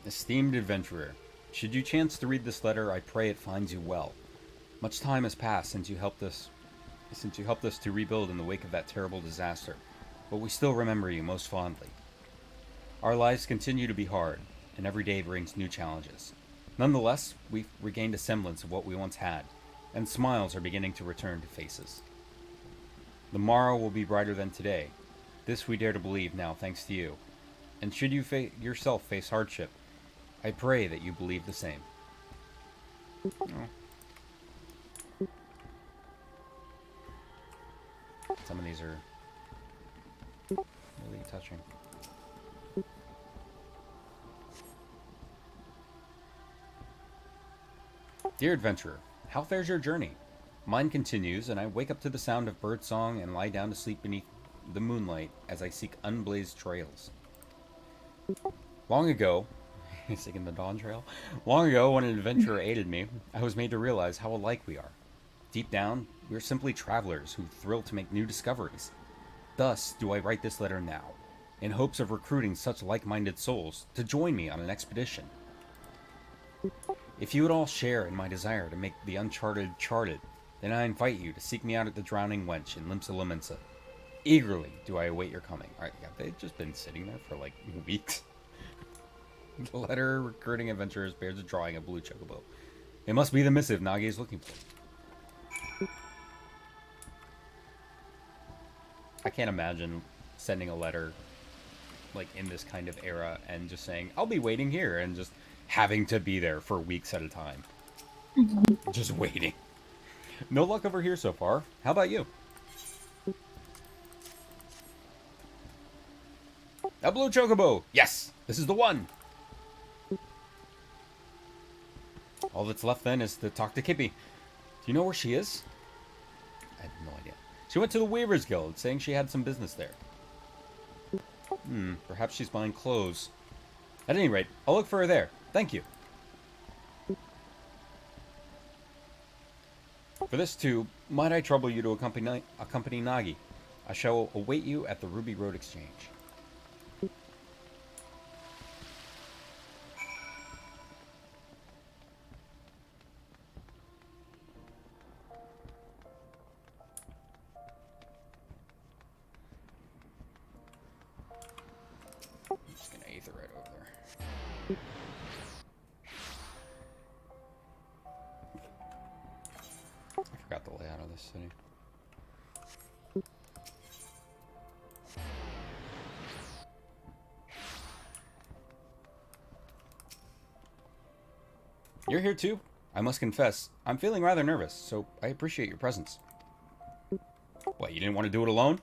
Speaker 1: Esteemed adventurer, should you chance to read this letter, I pray it finds you well. Much time has passed since you helped us to rebuild in the wake of that terrible disaster, but we still remember you most fondly. Our lives continue to be hard, and every day brings new challenges. Nonetheless, we've regained a semblance of what we once had, and smiles are beginning to return to faces. The morrow will be brighter than today. This we dare to believe now, thanks to you. And should you yourself face hardship, I pray that you believe the same. Oh. Some of these are really touching. Dear adventurer, how fares your journey? Mine continues, and I wake up to the sound of birdsong and lie down to sleep beneath the moonlight as I seek unblazed trails. Long ago, seeking the dawn trail. Long ago, when an adventurer aided me, I was made to realize how alike we are. Deep down, we're simply travelers who thrill to make new discoveries. Thus do I write this letter now, in hopes of recruiting such like-minded souls to join me on an expedition. If you would all share in my desire to make the uncharted charted, then I invite you to seek me out at the Drowning Wench in Limsa Lominsa. Eagerly do I await your coming. Alright, yeah, they've just been sitting there for like weeks. The letter recruiting adventurers bears a drawing of blue chocobo. It must be the missive Nagi is looking for. I can't imagine sending a letter like in this kind of era and just saying, I'll be waiting here, and just having to be there for weeks at a time. Just waiting. No luck over here so far. How about you? A blue chocobo! Yes! This is the one! All that's left then is to talk to Kippy. Do you know where she is? I have no idea. She went to the Weavers Guild, saying she had some business there. Perhaps she's buying clothes. At any rate, I'll look for her there. Thank you. For this too, might I trouble you to accompany Nagi? I shall await you at the Ruby Road Exchange. City. You're here too? I must confess, I'm feeling rather nervous, so I appreciate your presence. What, you didn't want to do it alone?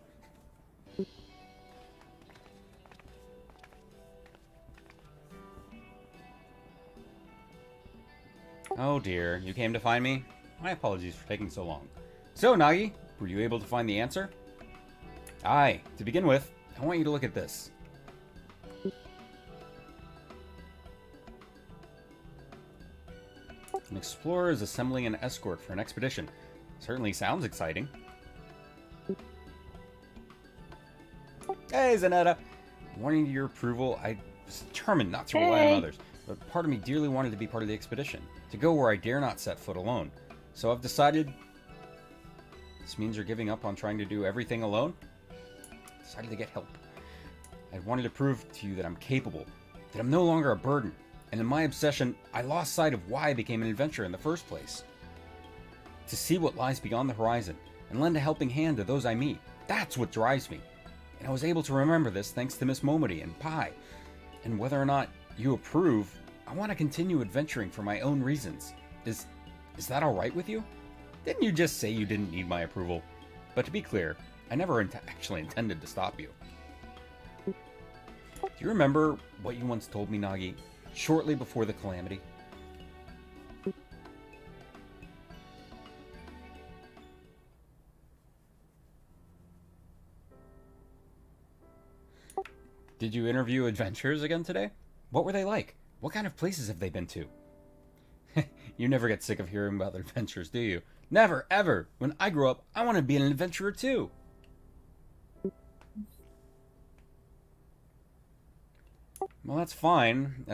Speaker 1: Oh dear, you came to find me? My apologies for taking so long. So, Nagi, were you able to find the answer? Aye. To begin with, I want you to look at this. An explorer is assembling an escort for an expedition. Certainly sounds exciting. Hey, Zanetta! Wanting your approval, I was determined not to rely on others, but part of me dearly wanted to be part of the expedition, to go where I dare not set foot alone. So I've decided... This means you're giving up on trying to do everything alone? Decided to get help. I wanted to prove to you that I'm capable, that I'm no longer a burden, and in my obsession, I lost sight of why I became an adventurer in the first place. To see what lies beyond the horizon, and lend a helping hand to those I meet, that's what drives me. And I was able to remember this thanks to Miss Momody and Pi. And whether or not you approve, I want to continue adventuring for my own reasons. Is that alright with you? Didn't you just say you didn't need my approval? But to be clear, I never actually intended to stop you. Do you remember what you once told me, Nagi, shortly before the calamity? Did you interview adventurers again today? What were they like? What kind of places have they been to? You never get sick of hearing about their adventures, do you? Never, ever! When I grow up, I want to be an adventurer too! Well, that's fine.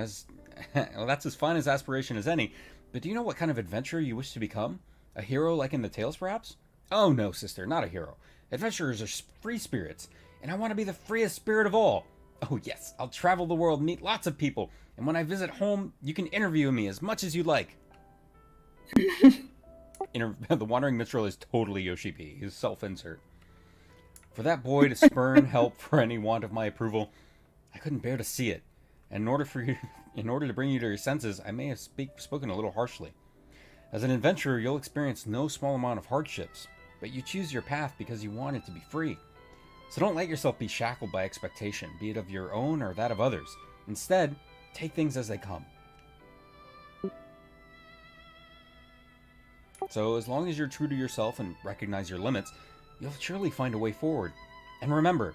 Speaker 1: Well, that's as fine as aspiration as any. But do you know what kind of adventurer you wish to become? A hero like in the tales, perhaps? Oh no, sister, not a hero. Adventurers are free spirits, and I want to be the freest spirit of all. Oh yes, I'll travel the world, meet lots of people, and when I visit home, you can interview me as much as you like. The Wandering Minstrel is totally Yoshi P. His self-insert. For that boy to spurn help for any want of my approval, I couldn't bear to see it. And in order to bring you to your senses, I may have spoken a little harshly. As an adventurer, you'll experience no small amount of hardships, but you choose your path because you want it to be free. So don't let yourself be shackled by expectation, be it of your own or that of others. Instead, take things as they come. So as long as you're true to yourself and recognize your limits, you'll surely find a way forward. And remember,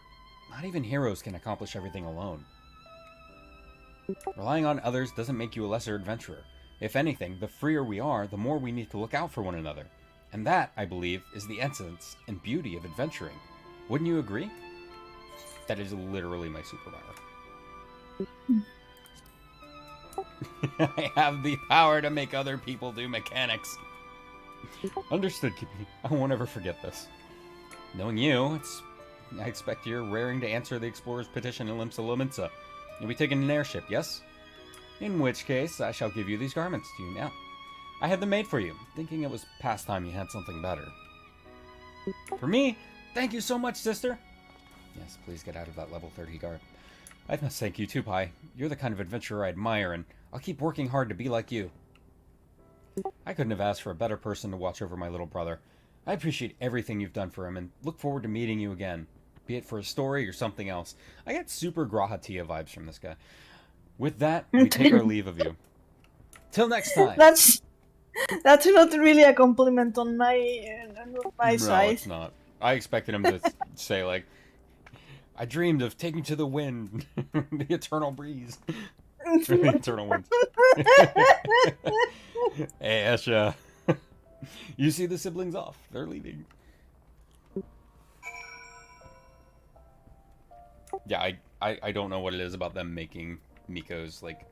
Speaker 1: not even heroes can accomplish everything alone. Relying on others doesn't make you a lesser adventurer. If anything, the freer we are, the more we need to look out for one another. And that, I believe, is the essence and beauty of adventuring. Wouldn't you agree? That is literally my superpower. I have the power to make other people do mechanics. Understood, Kippy. I won't ever forget this. Knowing you, I expect you're raring to answer the explorer's petition in Limsa Lominsa. You'll be taking an airship, yes? In which case, I shall give you these garments to you now. I had them made for you, thinking it was past time you had something better. For me, thank you so much, sister! Yes, please get out of that level 30 garb. I must thank you too, Pi. You're the kind of adventurer I admire, and I'll keep working hard to be like you. I couldn't have asked for a better person to watch over my little brother. I appreciate everything you've done for him, and look forward to meeting you again. Be it for a story or something else. I get super Grahatia vibes from this guy. With that, we take our leave of you. Till next time!
Speaker 3: That's not really a compliment on my side.
Speaker 1: No, it's not. I expected him to say, like, I dreamed of taking to the wind, the eternal breeze. The eternal wind. Hey, Esha. You see the siblings off. They're leaving. Yeah, I don't know what it is about them making Miko's, like,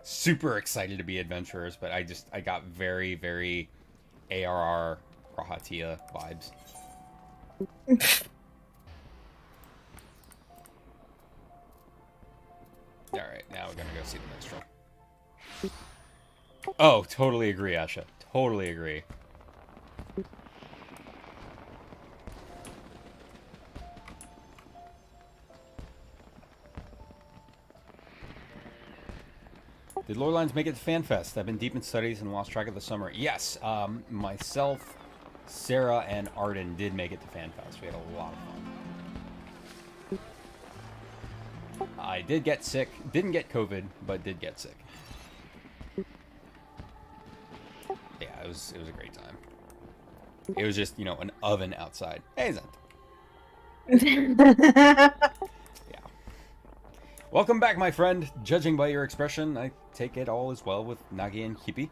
Speaker 1: super excited to be adventurers, but I got very, very ARR Rahatia vibes. Alright, now we're gonna go see the minstrel. Oh, totally agree, Asha. Totally agree. Did Lorelines make it to FanFest? I've been deep in studies and lost track of the summer. Yes, myself, Sarah, and Arden did make it to FanFest. We had a lot of fun. I did get sick. Didn't get COVID, but did get sick. Yeah, it was a great time. It was just, an oven outside. Hey, Zent. Yeah. Welcome back, my friend. Judging by your expression, I take it all is well with Nagi and Kippy.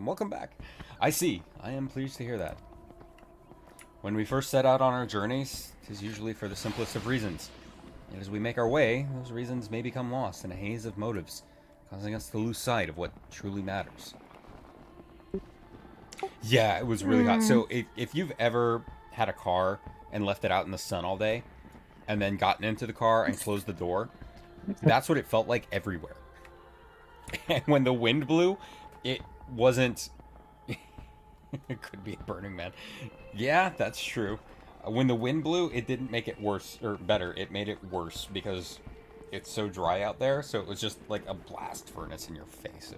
Speaker 1: welcome, welcome back. I see. I am pleased to hear that. When we first set out on our journeys, it is usually for the simplest of reasons. And as we make our way, those reasons may become lost in a haze of motives, causing us to lose sight of what truly matters. Yeah, it was really hot. So if you've ever had a car and left it out in the sun all day, and then gotten into the car and closed the door, that's what it felt like everywhere. And when the wind blew, it wasn't... It could be a Burning Man. Yeah, that's true. When the wind blew, it didn't make it worse, or better. It made it worse because it's so dry out there. So it was just like a blast furnace in your face.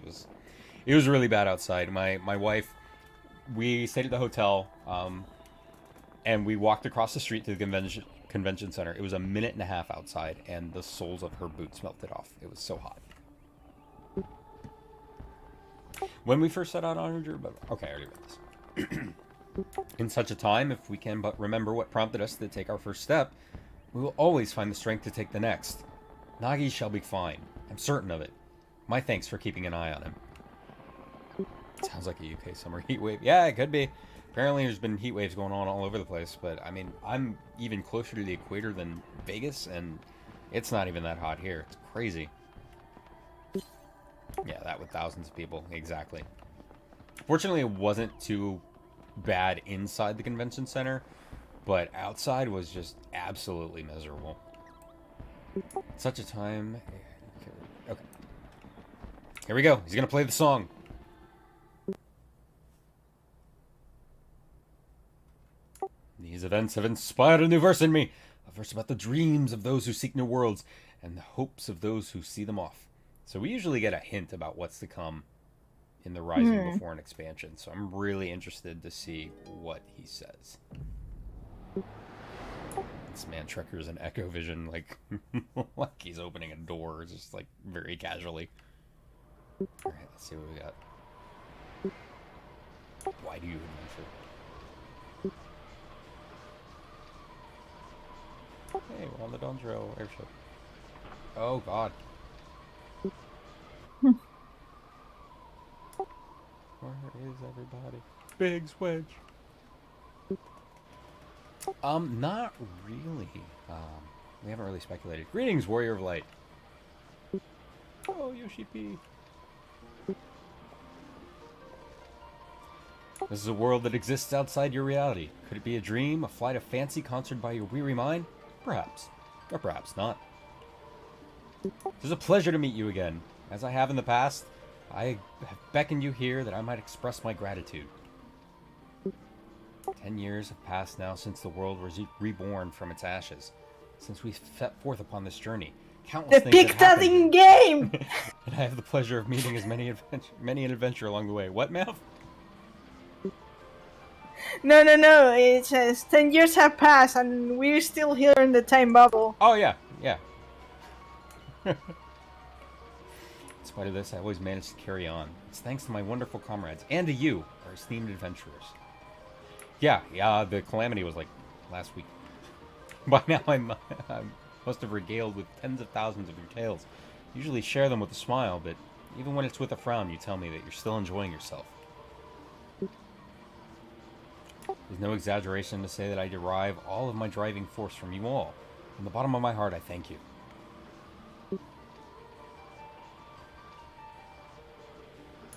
Speaker 1: It was really bad outside. My wife, we stayed at the hotel, and we walked across the street to the convention center. It was a minute and a half outside, and the soles of her boots melted off. It was so hot. When we first set out on our journey... Okay, I already read this. In such a time, if we can but remember what prompted us to take our first step, we will always find the strength to take the next. Nagi shall be fine. I'm certain of it. My thanks for keeping an eye on him. Sounds like a UK summer heat wave. Yeah, it could be. Apparently there's been heat waves going on all over the place, but I mean, I'm even closer to the equator than Vegas, and it's not even that hot here. It's crazy. Yeah, that with thousands of people. Exactly. Fortunately, it wasn't too bad inside the convention center, but outside was just absolutely miserable. Such a time... Okay. Here we go. He's gonna play the song. These events have inspired a new verse in me. A verse about the dreams of those who seek new worlds and the hopes of those who see them off. So we usually get a hint about what's to come in the Rising before an expansion. So I'm really interested to see what he says. This man Trekker's an Echo Vision, like, like he's opening a door, just like very casually. Alright, let's see what we got. Why do you adventure? Hey, we're on the Dondro airship. Oh god. Where is everybody? Big Switch. Not really. We haven't really speculated. Greetings, Warrior of Light. Oh, Yoshi P. This is a world that exists outside your reality. Could it be a dream, a flight of fancy conjured by your weary mind? Perhaps. Or perhaps not. It is a pleasure to meet you again. As I have in the past, I have beckoned you here that I might express my gratitude. 10 years have passed now since the world was reborn from its ashes. Since we set forth upon this journey, countless things have happened.
Speaker 3: The game!
Speaker 1: And I have the pleasure of meeting as many an adventure along the way. What, Meowth?
Speaker 3: No. It says 10 years have passed and we're still here in the time bubble.
Speaker 1: Oh, yeah. In spite of this, I always managed to carry on. It's thanks to my wonderful comrades and to you, our esteemed adventurers. Yeah, the calamity was like last week. By now, I must have regaled with tens of thousands of your tales. Usually share them with a smile, but even when it's with a frown, you tell me that you're still enjoying yourself. There's no exaggeration to say that I derive all of my driving force from you all. From the bottom of my heart, I thank you.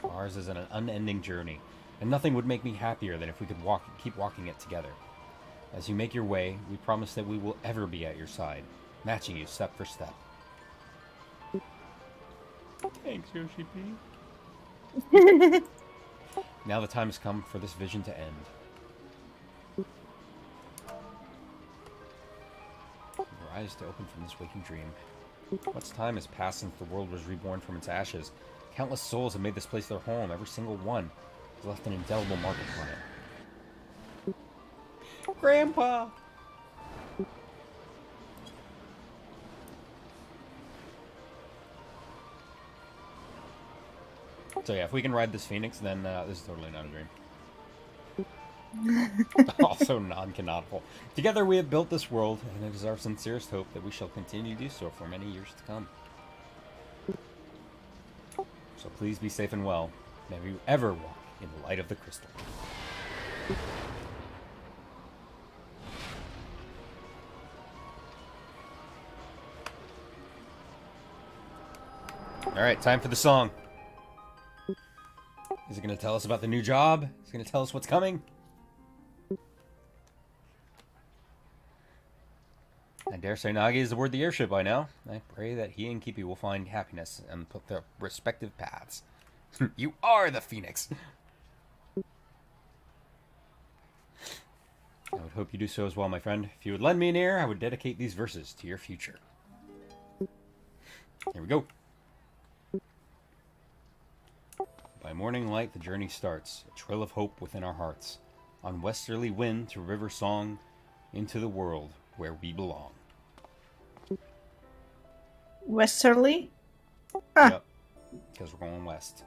Speaker 1: Ours is an unending journey, and nothing would make me happier than if we could keep walking it together. As you make your way, we promise that we will ever be at your side, matching you step for step. Thanks, Yoshi P. Now the time has come for this vision to end. Your eyes to open from this waking dream. Much time has passed since the world was reborn from its ashes. Countless souls have made this place their home. Every single one has left an indelible mark upon it. Grandpa! So yeah, if we can ride this Phoenix, then this is totally not a dream. Also non-canonical. Together we have built this world, and it is our sincerest hope that we shall continue to do so for many years to come. So please be safe and well. Never you ever walk in the light of the crystal. Alright, time for the song. Is it going to tell us about the new job? Is it going to tell us what's coming? I dare say Nagi is aboard the airship by now. I pray that he and Kipi will find happiness and put their respective paths. You are the Phoenix! I would hope you do so as well, my friend. If you would lend me an ear, I would dedicate these verses to your future. Here we go. By morning light, the journey starts, a trill of hope within our hearts. On westerly wind to river song, into the world where we belong.
Speaker 3: Westerly?
Speaker 1: Yep, because we're going west.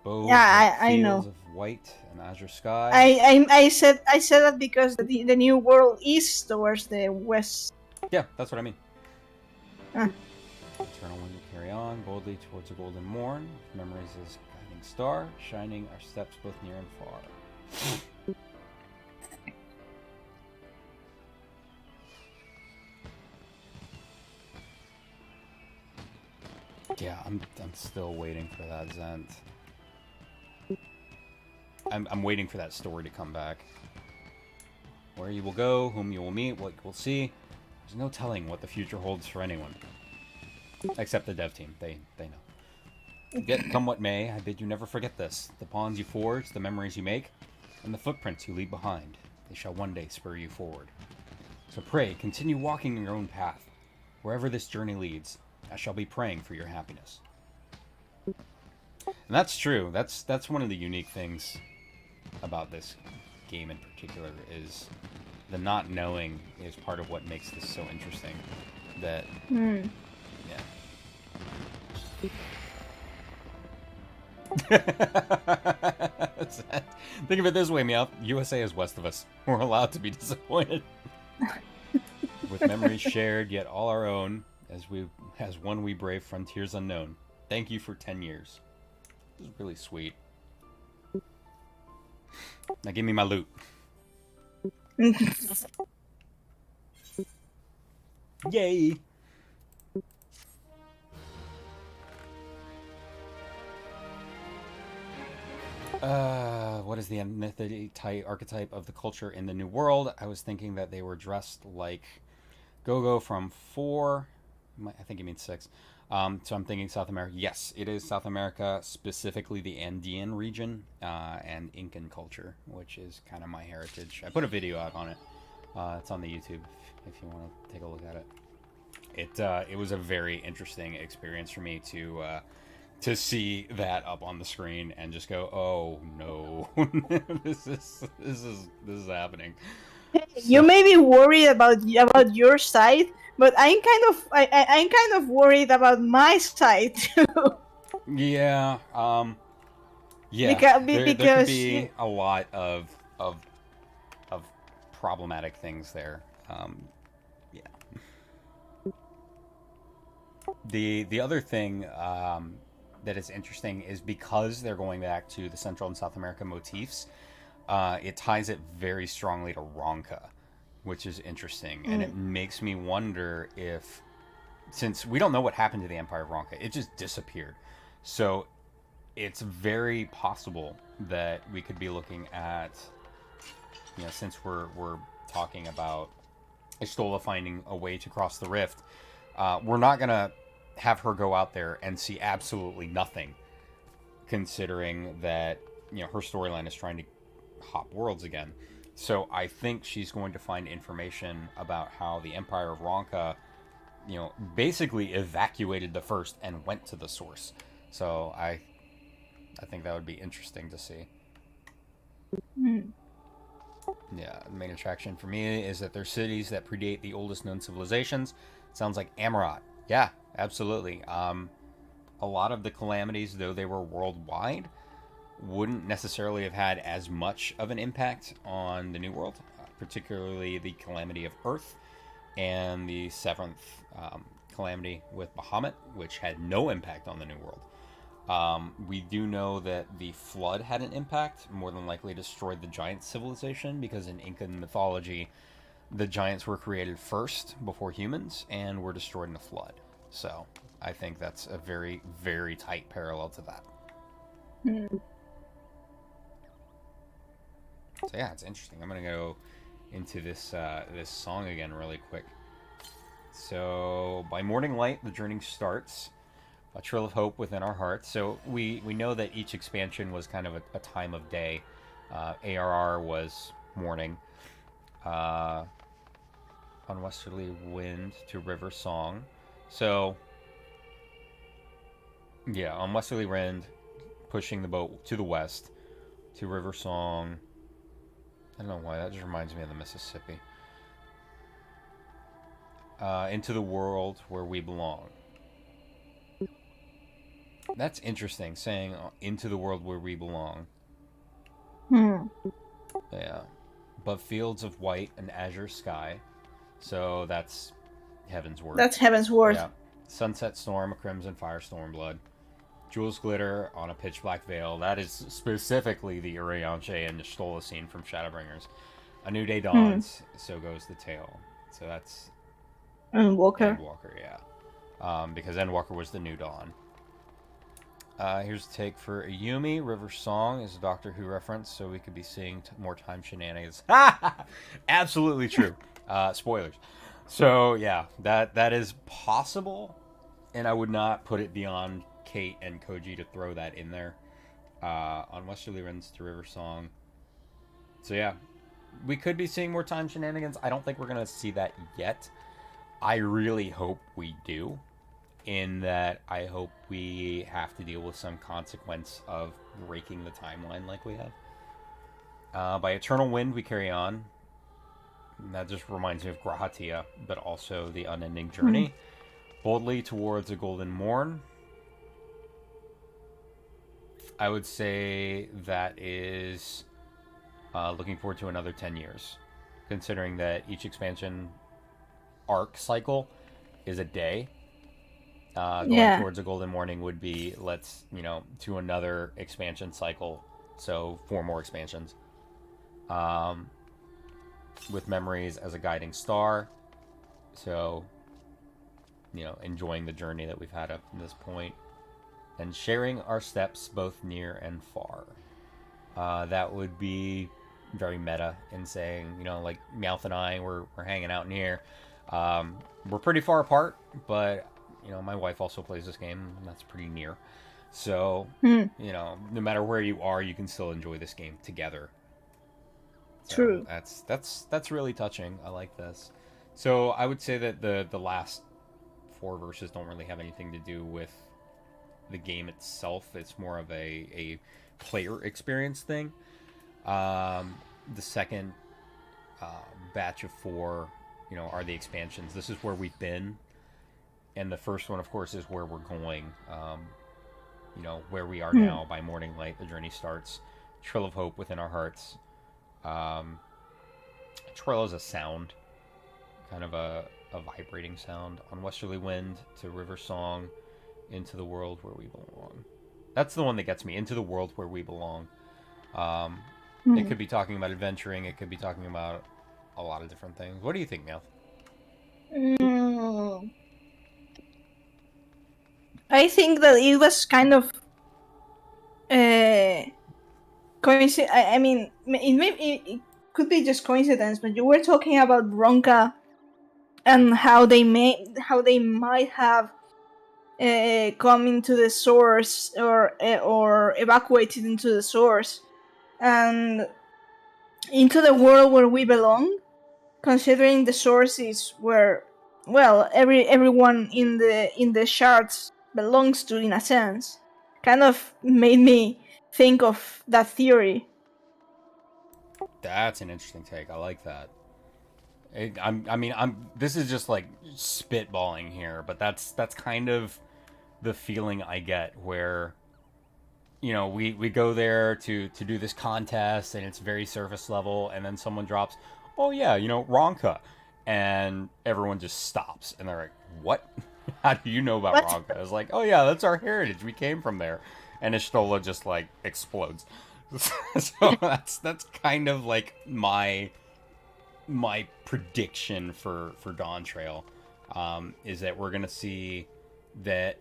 Speaker 1: Bows
Speaker 3: Yeah, I know.
Speaker 1: of white and azure sky.
Speaker 3: I said that because the new world is towards the west.
Speaker 1: Yeah, that's what I mean.
Speaker 3: Ah.
Speaker 1: Eternal wind will carry on boldly towards a golden morn. Memories is a guiding star, shining our steps both near and far. Yeah, I'm still waiting for that Zent. I'm waiting for that story to come back. Where you will go, whom you will meet, what you will see. There's no telling what the future holds for anyone. Except the dev team. They know. Yet, come what may, I bid you never forget this. The bonds you forge, the memories you make, and the footprints you leave behind. They shall one day spur you forward. So pray, continue walking your own path. Wherever this journey leads, I shall be praying for your happiness. And that's true. That's one of the unique things about this game in particular, is the not knowing is part of what makes this so interesting. That yeah. Think of it this way, Meowth. USA is west of us. We're allowed to be disappointed. With memories shared, yet all our own, as one we brave frontiers unknown. Thank you for 10 years. This is really sweet. Now give me my loot. Yay! What is the ethnicity archetype of the culture in the New World? I was thinking that they were dressed like Go-Go from 4. I think it means 6. So I'm thinking South America. Yes, it is South America, specifically the Andean region and Incan culture, which is kind of my heritage. I put a video out on it. It's on the YouTube if you want to take a look at it. It was a very interesting experience for me to see that up on the screen and just go, oh no, this is happening.
Speaker 3: You may be worried about your side, but I'm kind of worried about my side too.
Speaker 1: Yeah, yeah.
Speaker 3: Because
Speaker 1: there could be a lot of problematic things there. Yeah. The other thing that is interesting is because they're going back to the Central and South America motifs. It ties it very strongly to Ronka, which is interesting. And it makes me wonder if, since we don't know what happened to the Empire of Ronka, it just disappeared. So it's very possible that we could be looking at, since we're talking about Y'shtola finding a way to cross the rift, we're not going to have her go out there and see absolutely nothing, considering that, her storyline is trying to hop worlds again. So I think she's going to find information about how the Empire of Ronka, basically evacuated the first and went to the source. So I think that would be interesting to see. Yeah, the main attraction for me is that they're cities that predate the oldest known civilizations. Sounds like Amarat. Yeah, absolutely. A lot of the calamities, though they were worldwide, wouldn't necessarily have had as much of an impact on the New World, particularly the calamity of Earth and the 7th calamity with Bahamut, which had no impact on the New World. We do know that the flood had an impact, more than likely destroyed the giant civilization, because in Incan mythology, the giants were created first before humans and were destroyed in a flood. So I think that's a very, very tight parallel to that. So yeah, it's interesting. I'm gonna go into this this song again really quick. So by morning light, the journey starts. A trill of hope within our hearts. So we know that each expansion was kind of a time of day. ARR was morning. On Westerly Wind to River Song. So yeah, on Westerly Wind, pushing the boat to the west to River Song. I don't know why, that just reminds me of the Mississippi. Into the world where we belong. That's interesting, saying into the world where we belong. Yeah. But fields of white and azure sky. So that's Heaven's Word.
Speaker 3: That's Heaven's Word.
Speaker 1: Yeah. Sunset storm, a crimson firestorm blood. Jewels glitter on a pitch black veil. That is specifically the Urianche and Y'shtola scene from Shadowbringers. A new day dawns, so goes the tale. So that's
Speaker 3: Endwalker.
Speaker 1: Endwalker, yeah. Because Endwalker was the new dawn. Here's a take for Ayumi. River Song is a Doctor Who reference, so we could be seeing more time shenanigans. Absolutely true. Spoilers. So yeah, that is possible, and I would not put it beyond Kate and Koji to throw that in there. On Westerly Winds to River Song. So yeah, we could be seeing more time shenanigans. I don't think we're gonna see that yet. I really hope we do. In that, I hope we have to deal with some consequence of breaking the timeline like we have. By Eternal Wind, we carry on. And that just reminds me of Grahatia, but also the unending journey. Boldly towards a golden morn. I would say that is looking forward to another 10 years. Considering that each expansion arc cycle is a day. Going towards a golden morning would be, let's, to another expansion cycle. So 4 more expansions. With memories as a guiding star. So, enjoying the journey that we've had up to this point. And sharing our steps both near and far. That would be very meta in saying, like Meowth and I, we're hanging out in here. We're pretty far apart, but my wife also plays this game, and that's pretty near. So, no matter where you are, you can still enjoy this game together. So
Speaker 3: True.
Speaker 1: That's really touching. I like this. So I would say that the last 4 verses don't really have anything to do with the game itself. It's more of a player experience thing. The second batch of 4, are the expansions. This is where we've been. And the first one, of course, is where we're going. Where we are now. By morning light, the journey starts. Trill of hope within our hearts. Trill is a sound. Kind of a vibrating sound. On Westerly Wind to River Song. Into the world where we belong. That's the one that gets me. Into the world where we belong. It could be talking about adventuring. It could be talking about a lot of different things. What do you think, Meowth?
Speaker 3: I think that it was kind of coincidence. I mean, it could be just coincidence, but you were talking about Ronka and how they might have come into the source or evacuated into the source and into the world where we belong. Considering the source is where, well, everyone in the shards belongs to, in a sense, kind of made me think of that theory.
Speaker 1: That's an interesting take. I like that. This is just like spitballing here, but that's kind of the feeling I get where, we go there to do this contest and it's very surface level, and then someone drops, oh yeah, Ronka, and everyone just stops and they're like, what? How do you know about
Speaker 3: What?
Speaker 1: Ronka? I was like, oh yeah, that's our heritage. We came from there. And Ishtola just like explodes. So that's kind of like my prediction for Dawn Trail, is that we're gonna see that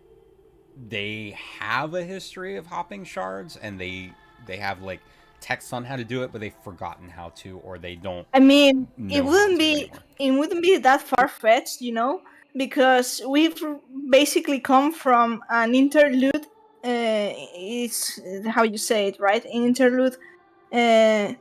Speaker 1: they have a history of hopping shards, and they have like texts on how to do it, but they've forgotten how to, or they don't
Speaker 3: I mean,
Speaker 1: know how to anymore.
Speaker 3: it wouldn't be that far fetched, you know, because we've basically come from an interlude. It's how you say it, right? An interlude, uh,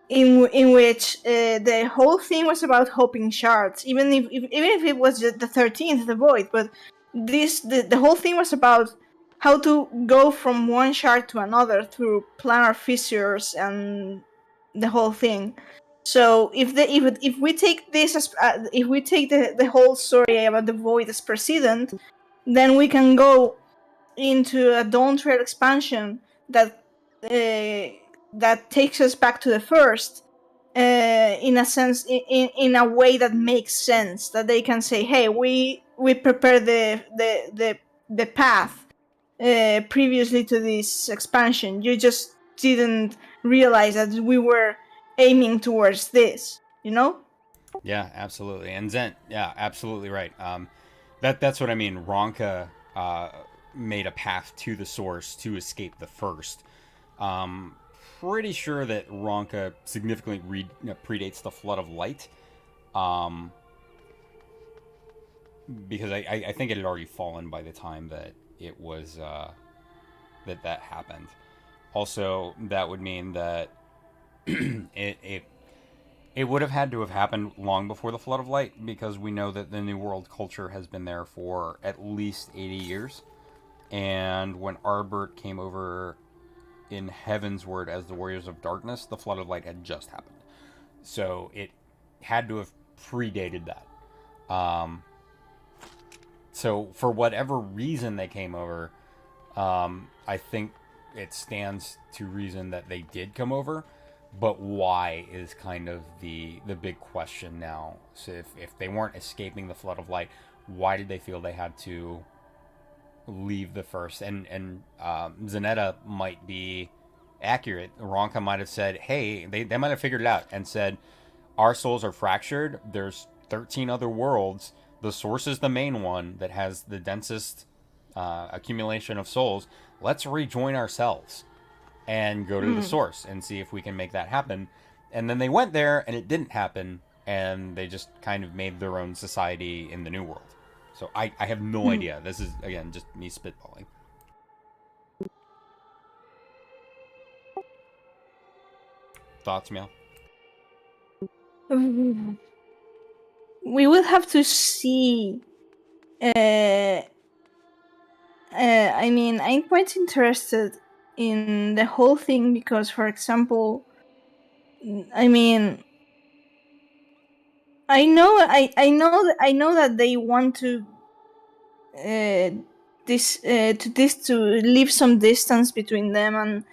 Speaker 3: in which the whole thing was about hoping shards, even if it was just the 13th, the void. But the whole thing was about how to go from one shard to another through planar fissures and the whole thing. So if we take this as if we take the whole story about the void as precedent, then we can go into a Dawn Trail expansion that that takes us back to the first, in a sense, in a way that makes sense. That they can say, "Hey, we prepared the path previously to this expansion. You just didn't realize that we were aiming towards this." You know?
Speaker 1: Yeah, absolutely. And Zent, yeah, absolutely right. That's what I mean. Ronka made a path to the source to escape the first. Pretty sure that Ronka significantly predates the Flood of Light. Because I think it had already fallen by the time that it was that happened. Also, that would mean that it would have had to have happened long before the Flood of Light, because we know that the New World culture has been there for at least 80 years. And when Arbert came over in Heavensward as the Warriors of Darkness, the Flood of Light had just happened. So it had to have predated that. So for whatever reason they came over, I think it stands to reason that they did come over. But why is kind of the big question now. So if they weren't escaping the Flood of Light, why did they feel they had to leave the first? And Zanetta might be accurate. Ronka might have said, hey, they might have figured it out and said, our souls are fractured. There's 13 other worlds. The source is the main one that has the densest accumulation of souls. Let's rejoin ourselves and go to the source and see if we can make that happen. And then they went there and it didn't happen, and they just kind of made their own society in the New World. So I have no idea. This is, again, just me spitballing. Thoughts, Meow?
Speaker 3: We will have to see. I mean, I'm quite interested in the whole thing because, for example, I mean, I know that they want to to leave some distance between them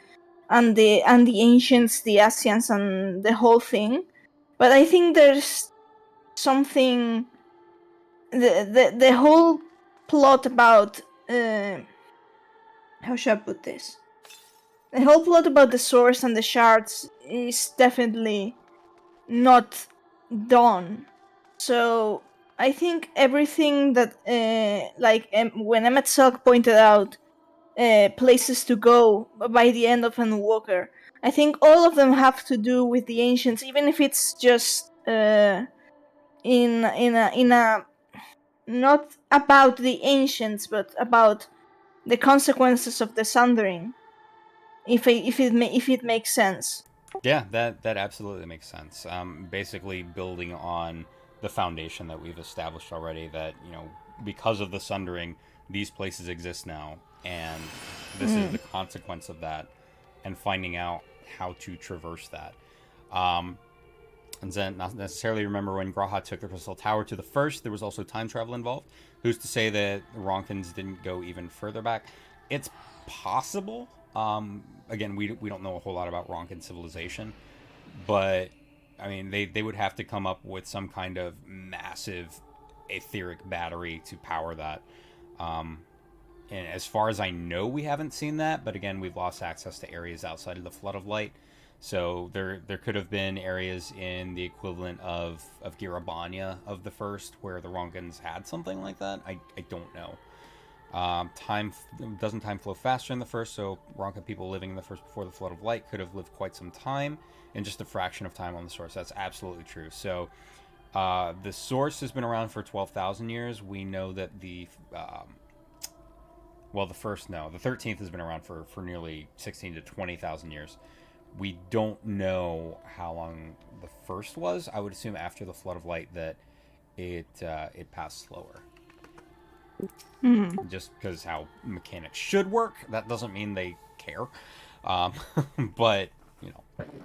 Speaker 3: and the ancients, the Asians, and the whole thing. But I think there's something. The whole plot about how should I put this? The whole plot about the source and the shards is definitely not done. So I think everything that, when Emmett Silk pointed out places to go by the end of Endwalker, I think all of them have to do with the ancients, even if it's just in a not about the ancients, but about the consequences of the Sundering. If it makes sense.
Speaker 1: Yeah, that absolutely makes sense. Basically building on the foundation that we've established already, that, because of the Sundering, these places exist now, and this is the consequence of that, and finding out how to traverse that. And then not necessarily remember when Graha took the Crystal Tower to the first, there was also time travel involved. Who's to say that Ronkins didn't go even further back? It's possible. Again, we don't know a whole lot about Ronkin civilization, but I mean, they would have to come up with some kind of massive etheric battery to power that. And as far as I know, we haven't seen that, but again, we've lost access to areas outside of the Flood of Light. So there could have been areas in the equivalent of Girabanya of the first where the Ronkans had something like that. I don't know. Doesn't time flow faster in the first, so Ronka people living in the first before the Flood of Light could have lived quite some time in just a fraction of time on the source. That's absolutely true. So the source has been around for 12,000 years. We know that the 13th has been around for nearly 16 to 20,000 years. We don't know how long the first was. I would assume after the Flood of Light that it passed slower. Just because how mechanics should work. That doesn't mean they care. But,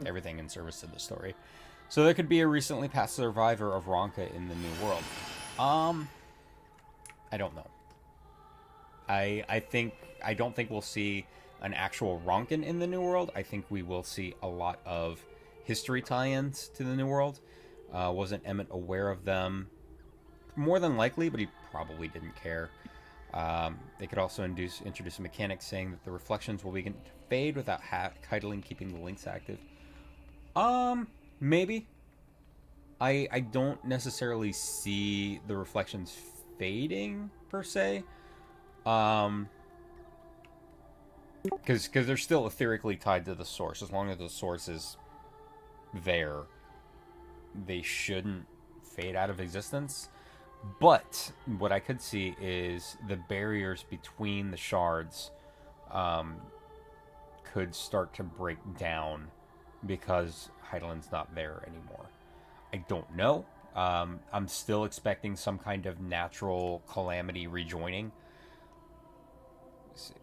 Speaker 1: everything in service to the story. So there could be a recently passed survivor of Ronka in the New World. I don't know. I don't think we'll see an actual Ronkan in the New World. I think we will see a lot of history tie-ins to the New World. Wasn't Emmett aware of them? More than likely, but he probably didn't care. They could also introduce a mechanic saying that the reflections will begin to fade without Keitling keeping the links active. Maybe. I don't necessarily see the reflections fading, per se. Because they're still etherically tied to the source. As long as the source is there, they shouldn't fade out of existence. But what I could see is the barriers between the shards could start to break down because Heidelin's not there anymore. I don't know. I'm still expecting some kind of natural calamity rejoining. Let's see.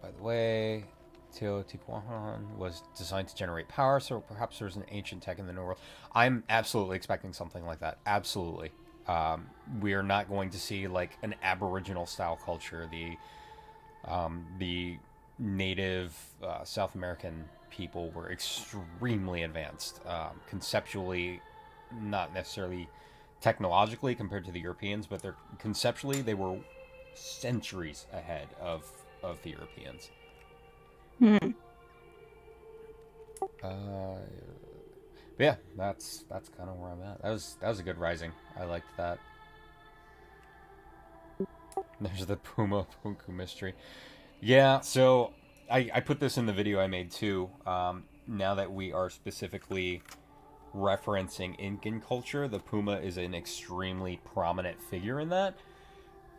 Speaker 1: By the way, Teotihuacan was designed to generate power, so perhaps there's an ancient tech in the New World. I'm absolutely expecting something like that. Absolutely. We are not going to see like an Aboriginal style culture. The native South American people were extremely advanced, conceptually, not necessarily technologically compared to the Europeans, but conceptually they were centuries ahead of the Europeans. But yeah, that's kind of where I'm at. That was a good rising. I liked that. There's the Puma Punku mystery. Yeah, so I put this in the video I made too. Now that we are specifically referencing Incan culture, the Puma is an extremely prominent figure in that.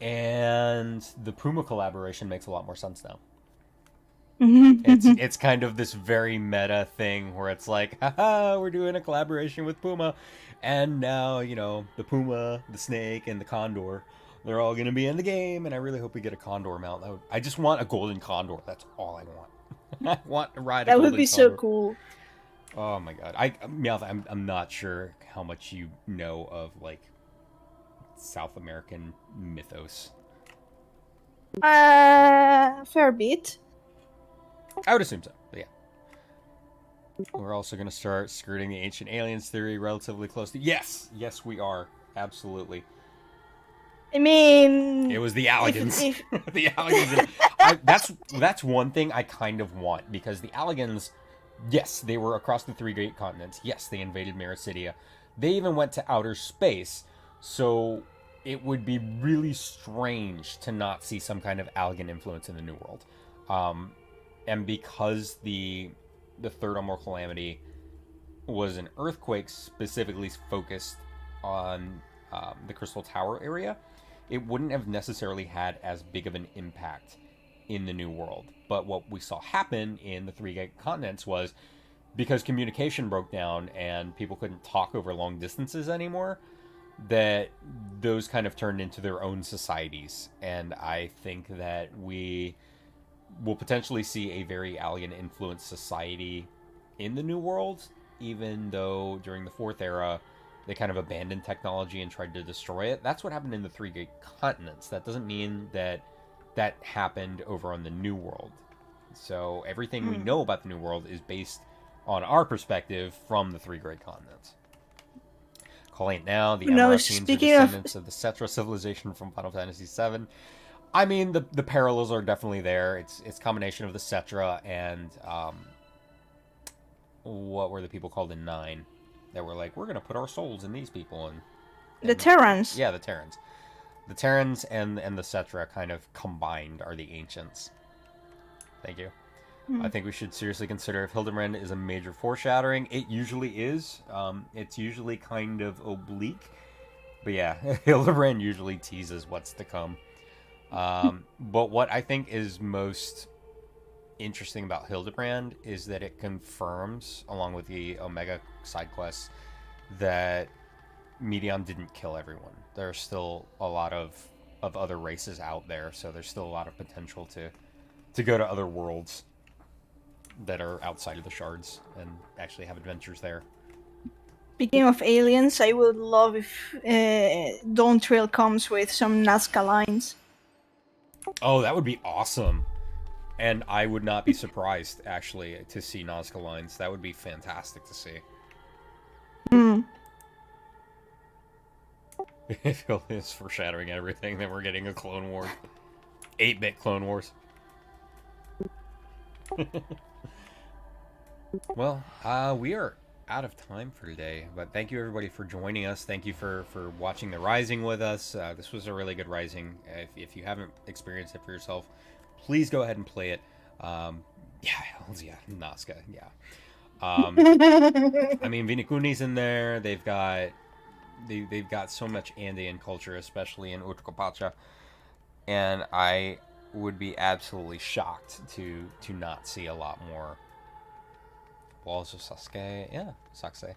Speaker 1: And the Puma collaboration makes a lot more sense now. It's kind of this very meta thing where it's like, haha, we're doing a collaboration with Puma, and now the Puma, the snake, and the condor, they're all going to be in the game, and I really hope we get a condor mount. I just want a golden condor. That's all I want. I want to ride a golden condor. That would be
Speaker 3: so cool.
Speaker 1: Oh my god, Meowth, I'm not sure how much you know of like South American mythos.
Speaker 3: Fair bit.
Speaker 1: I would assume so, but yeah. We're also going to start skirting the ancient aliens theory relatively closely. Yes, we are. Absolutely.
Speaker 3: I mean...
Speaker 1: It was the Alligans. The Alligans. That's one thing I kind of want, because the Alligans, yes, they were across the three great continents. Yes, they invaded Mericidia. They even went to outer space, so it would be really strange to not see some kind of Alligan influence in the New World. And because the third Umbral Calamity was an earthquake specifically focused on the Crystal Tower area, it wouldn't have necessarily had as big of an impact in the New World. But what we saw happen in the three great continents was, because communication broke down and people couldn't talk over long distances anymore, that those kind of turned into their own societies. And I think that we will potentially see a very alien-influenced society in the New World, even though during the Fourth Era, they kind of abandoned technology and tried to destroy it. That's what happened in the three great continents. That doesn't mean that happened over on the New World. So everything we know about the New World is based on our perspective from the three great continents. Calling it now, the
Speaker 3: No,
Speaker 1: Amaranthines are
Speaker 3: speaking of-
Speaker 1: descendants of the Cetra civilization from Final Fantasy VII. I mean, the parallels are definitely there. It's a combination of the Cetra and what were the people called in 9 that were like, we're gonna put our souls in these people, and
Speaker 3: The Terrans.
Speaker 1: yeah, the Terrans. The Terrans and the Cetra kind of combined are the ancients. Thank you. I think we should seriously consider if Hildebrand is a major foreshadowing. It usually is. It's usually kind of oblique. But yeah, Hildebrand usually teases what's to come. But what I think is most interesting about Hildebrand is that it confirms, along with the Omega side quests, that Medion didn't kill everyone. There's still a lot of other races out there, so there's still a lot of potential to go to other worlds that are outside of the shards and actually have adventures there.
Speaker 3: Speaking of aliens, I would love if Dawn Trail comes with some Nazca lines.
Speaker 1: Oh, that would be awesome. And I would not be surprised, actually, to see Nazca lines. That would be fantastic to see. If it's foreshadowing everything, then we're getting a Clone Wars. 8-bit Clone Wars. Well, we are out of time for today, but thank you everybody for joining us. Thank you for watching the Rising with us. This was a really good Rising. If you haven't experienced it for yourself, please go ahead and play it. Yeah, Nazca, yeah. I mean, Vinicuni's in there. They've got so much Andean culture, especially in Utkapacha, and I would be absolutely shocked to not see a lot more Walls of Sasuke. Yeah, Sasuke.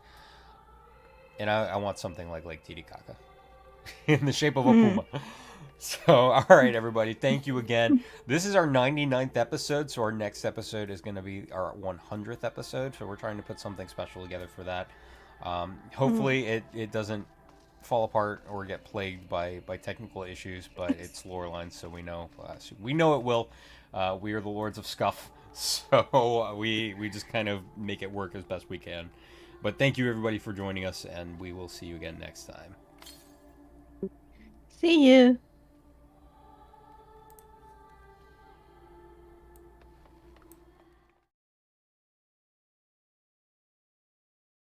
Speaker 1: And I want something like Lake Titicaca in the shape of a puma. So, all right, everybody. Thank you again. This is our 99th episode, so our next episode is going to be our 100th episode. So we're trying to put something special together for that. Hopefully it doesn't fall apart or get plagued by technical issues, but it's Loreline, so we know it will. We are the Lords of Scuff, so we just kind of make it work as best we can. But thank you everybody for joining us, and we will see you again next time.
Speaker 3: See you.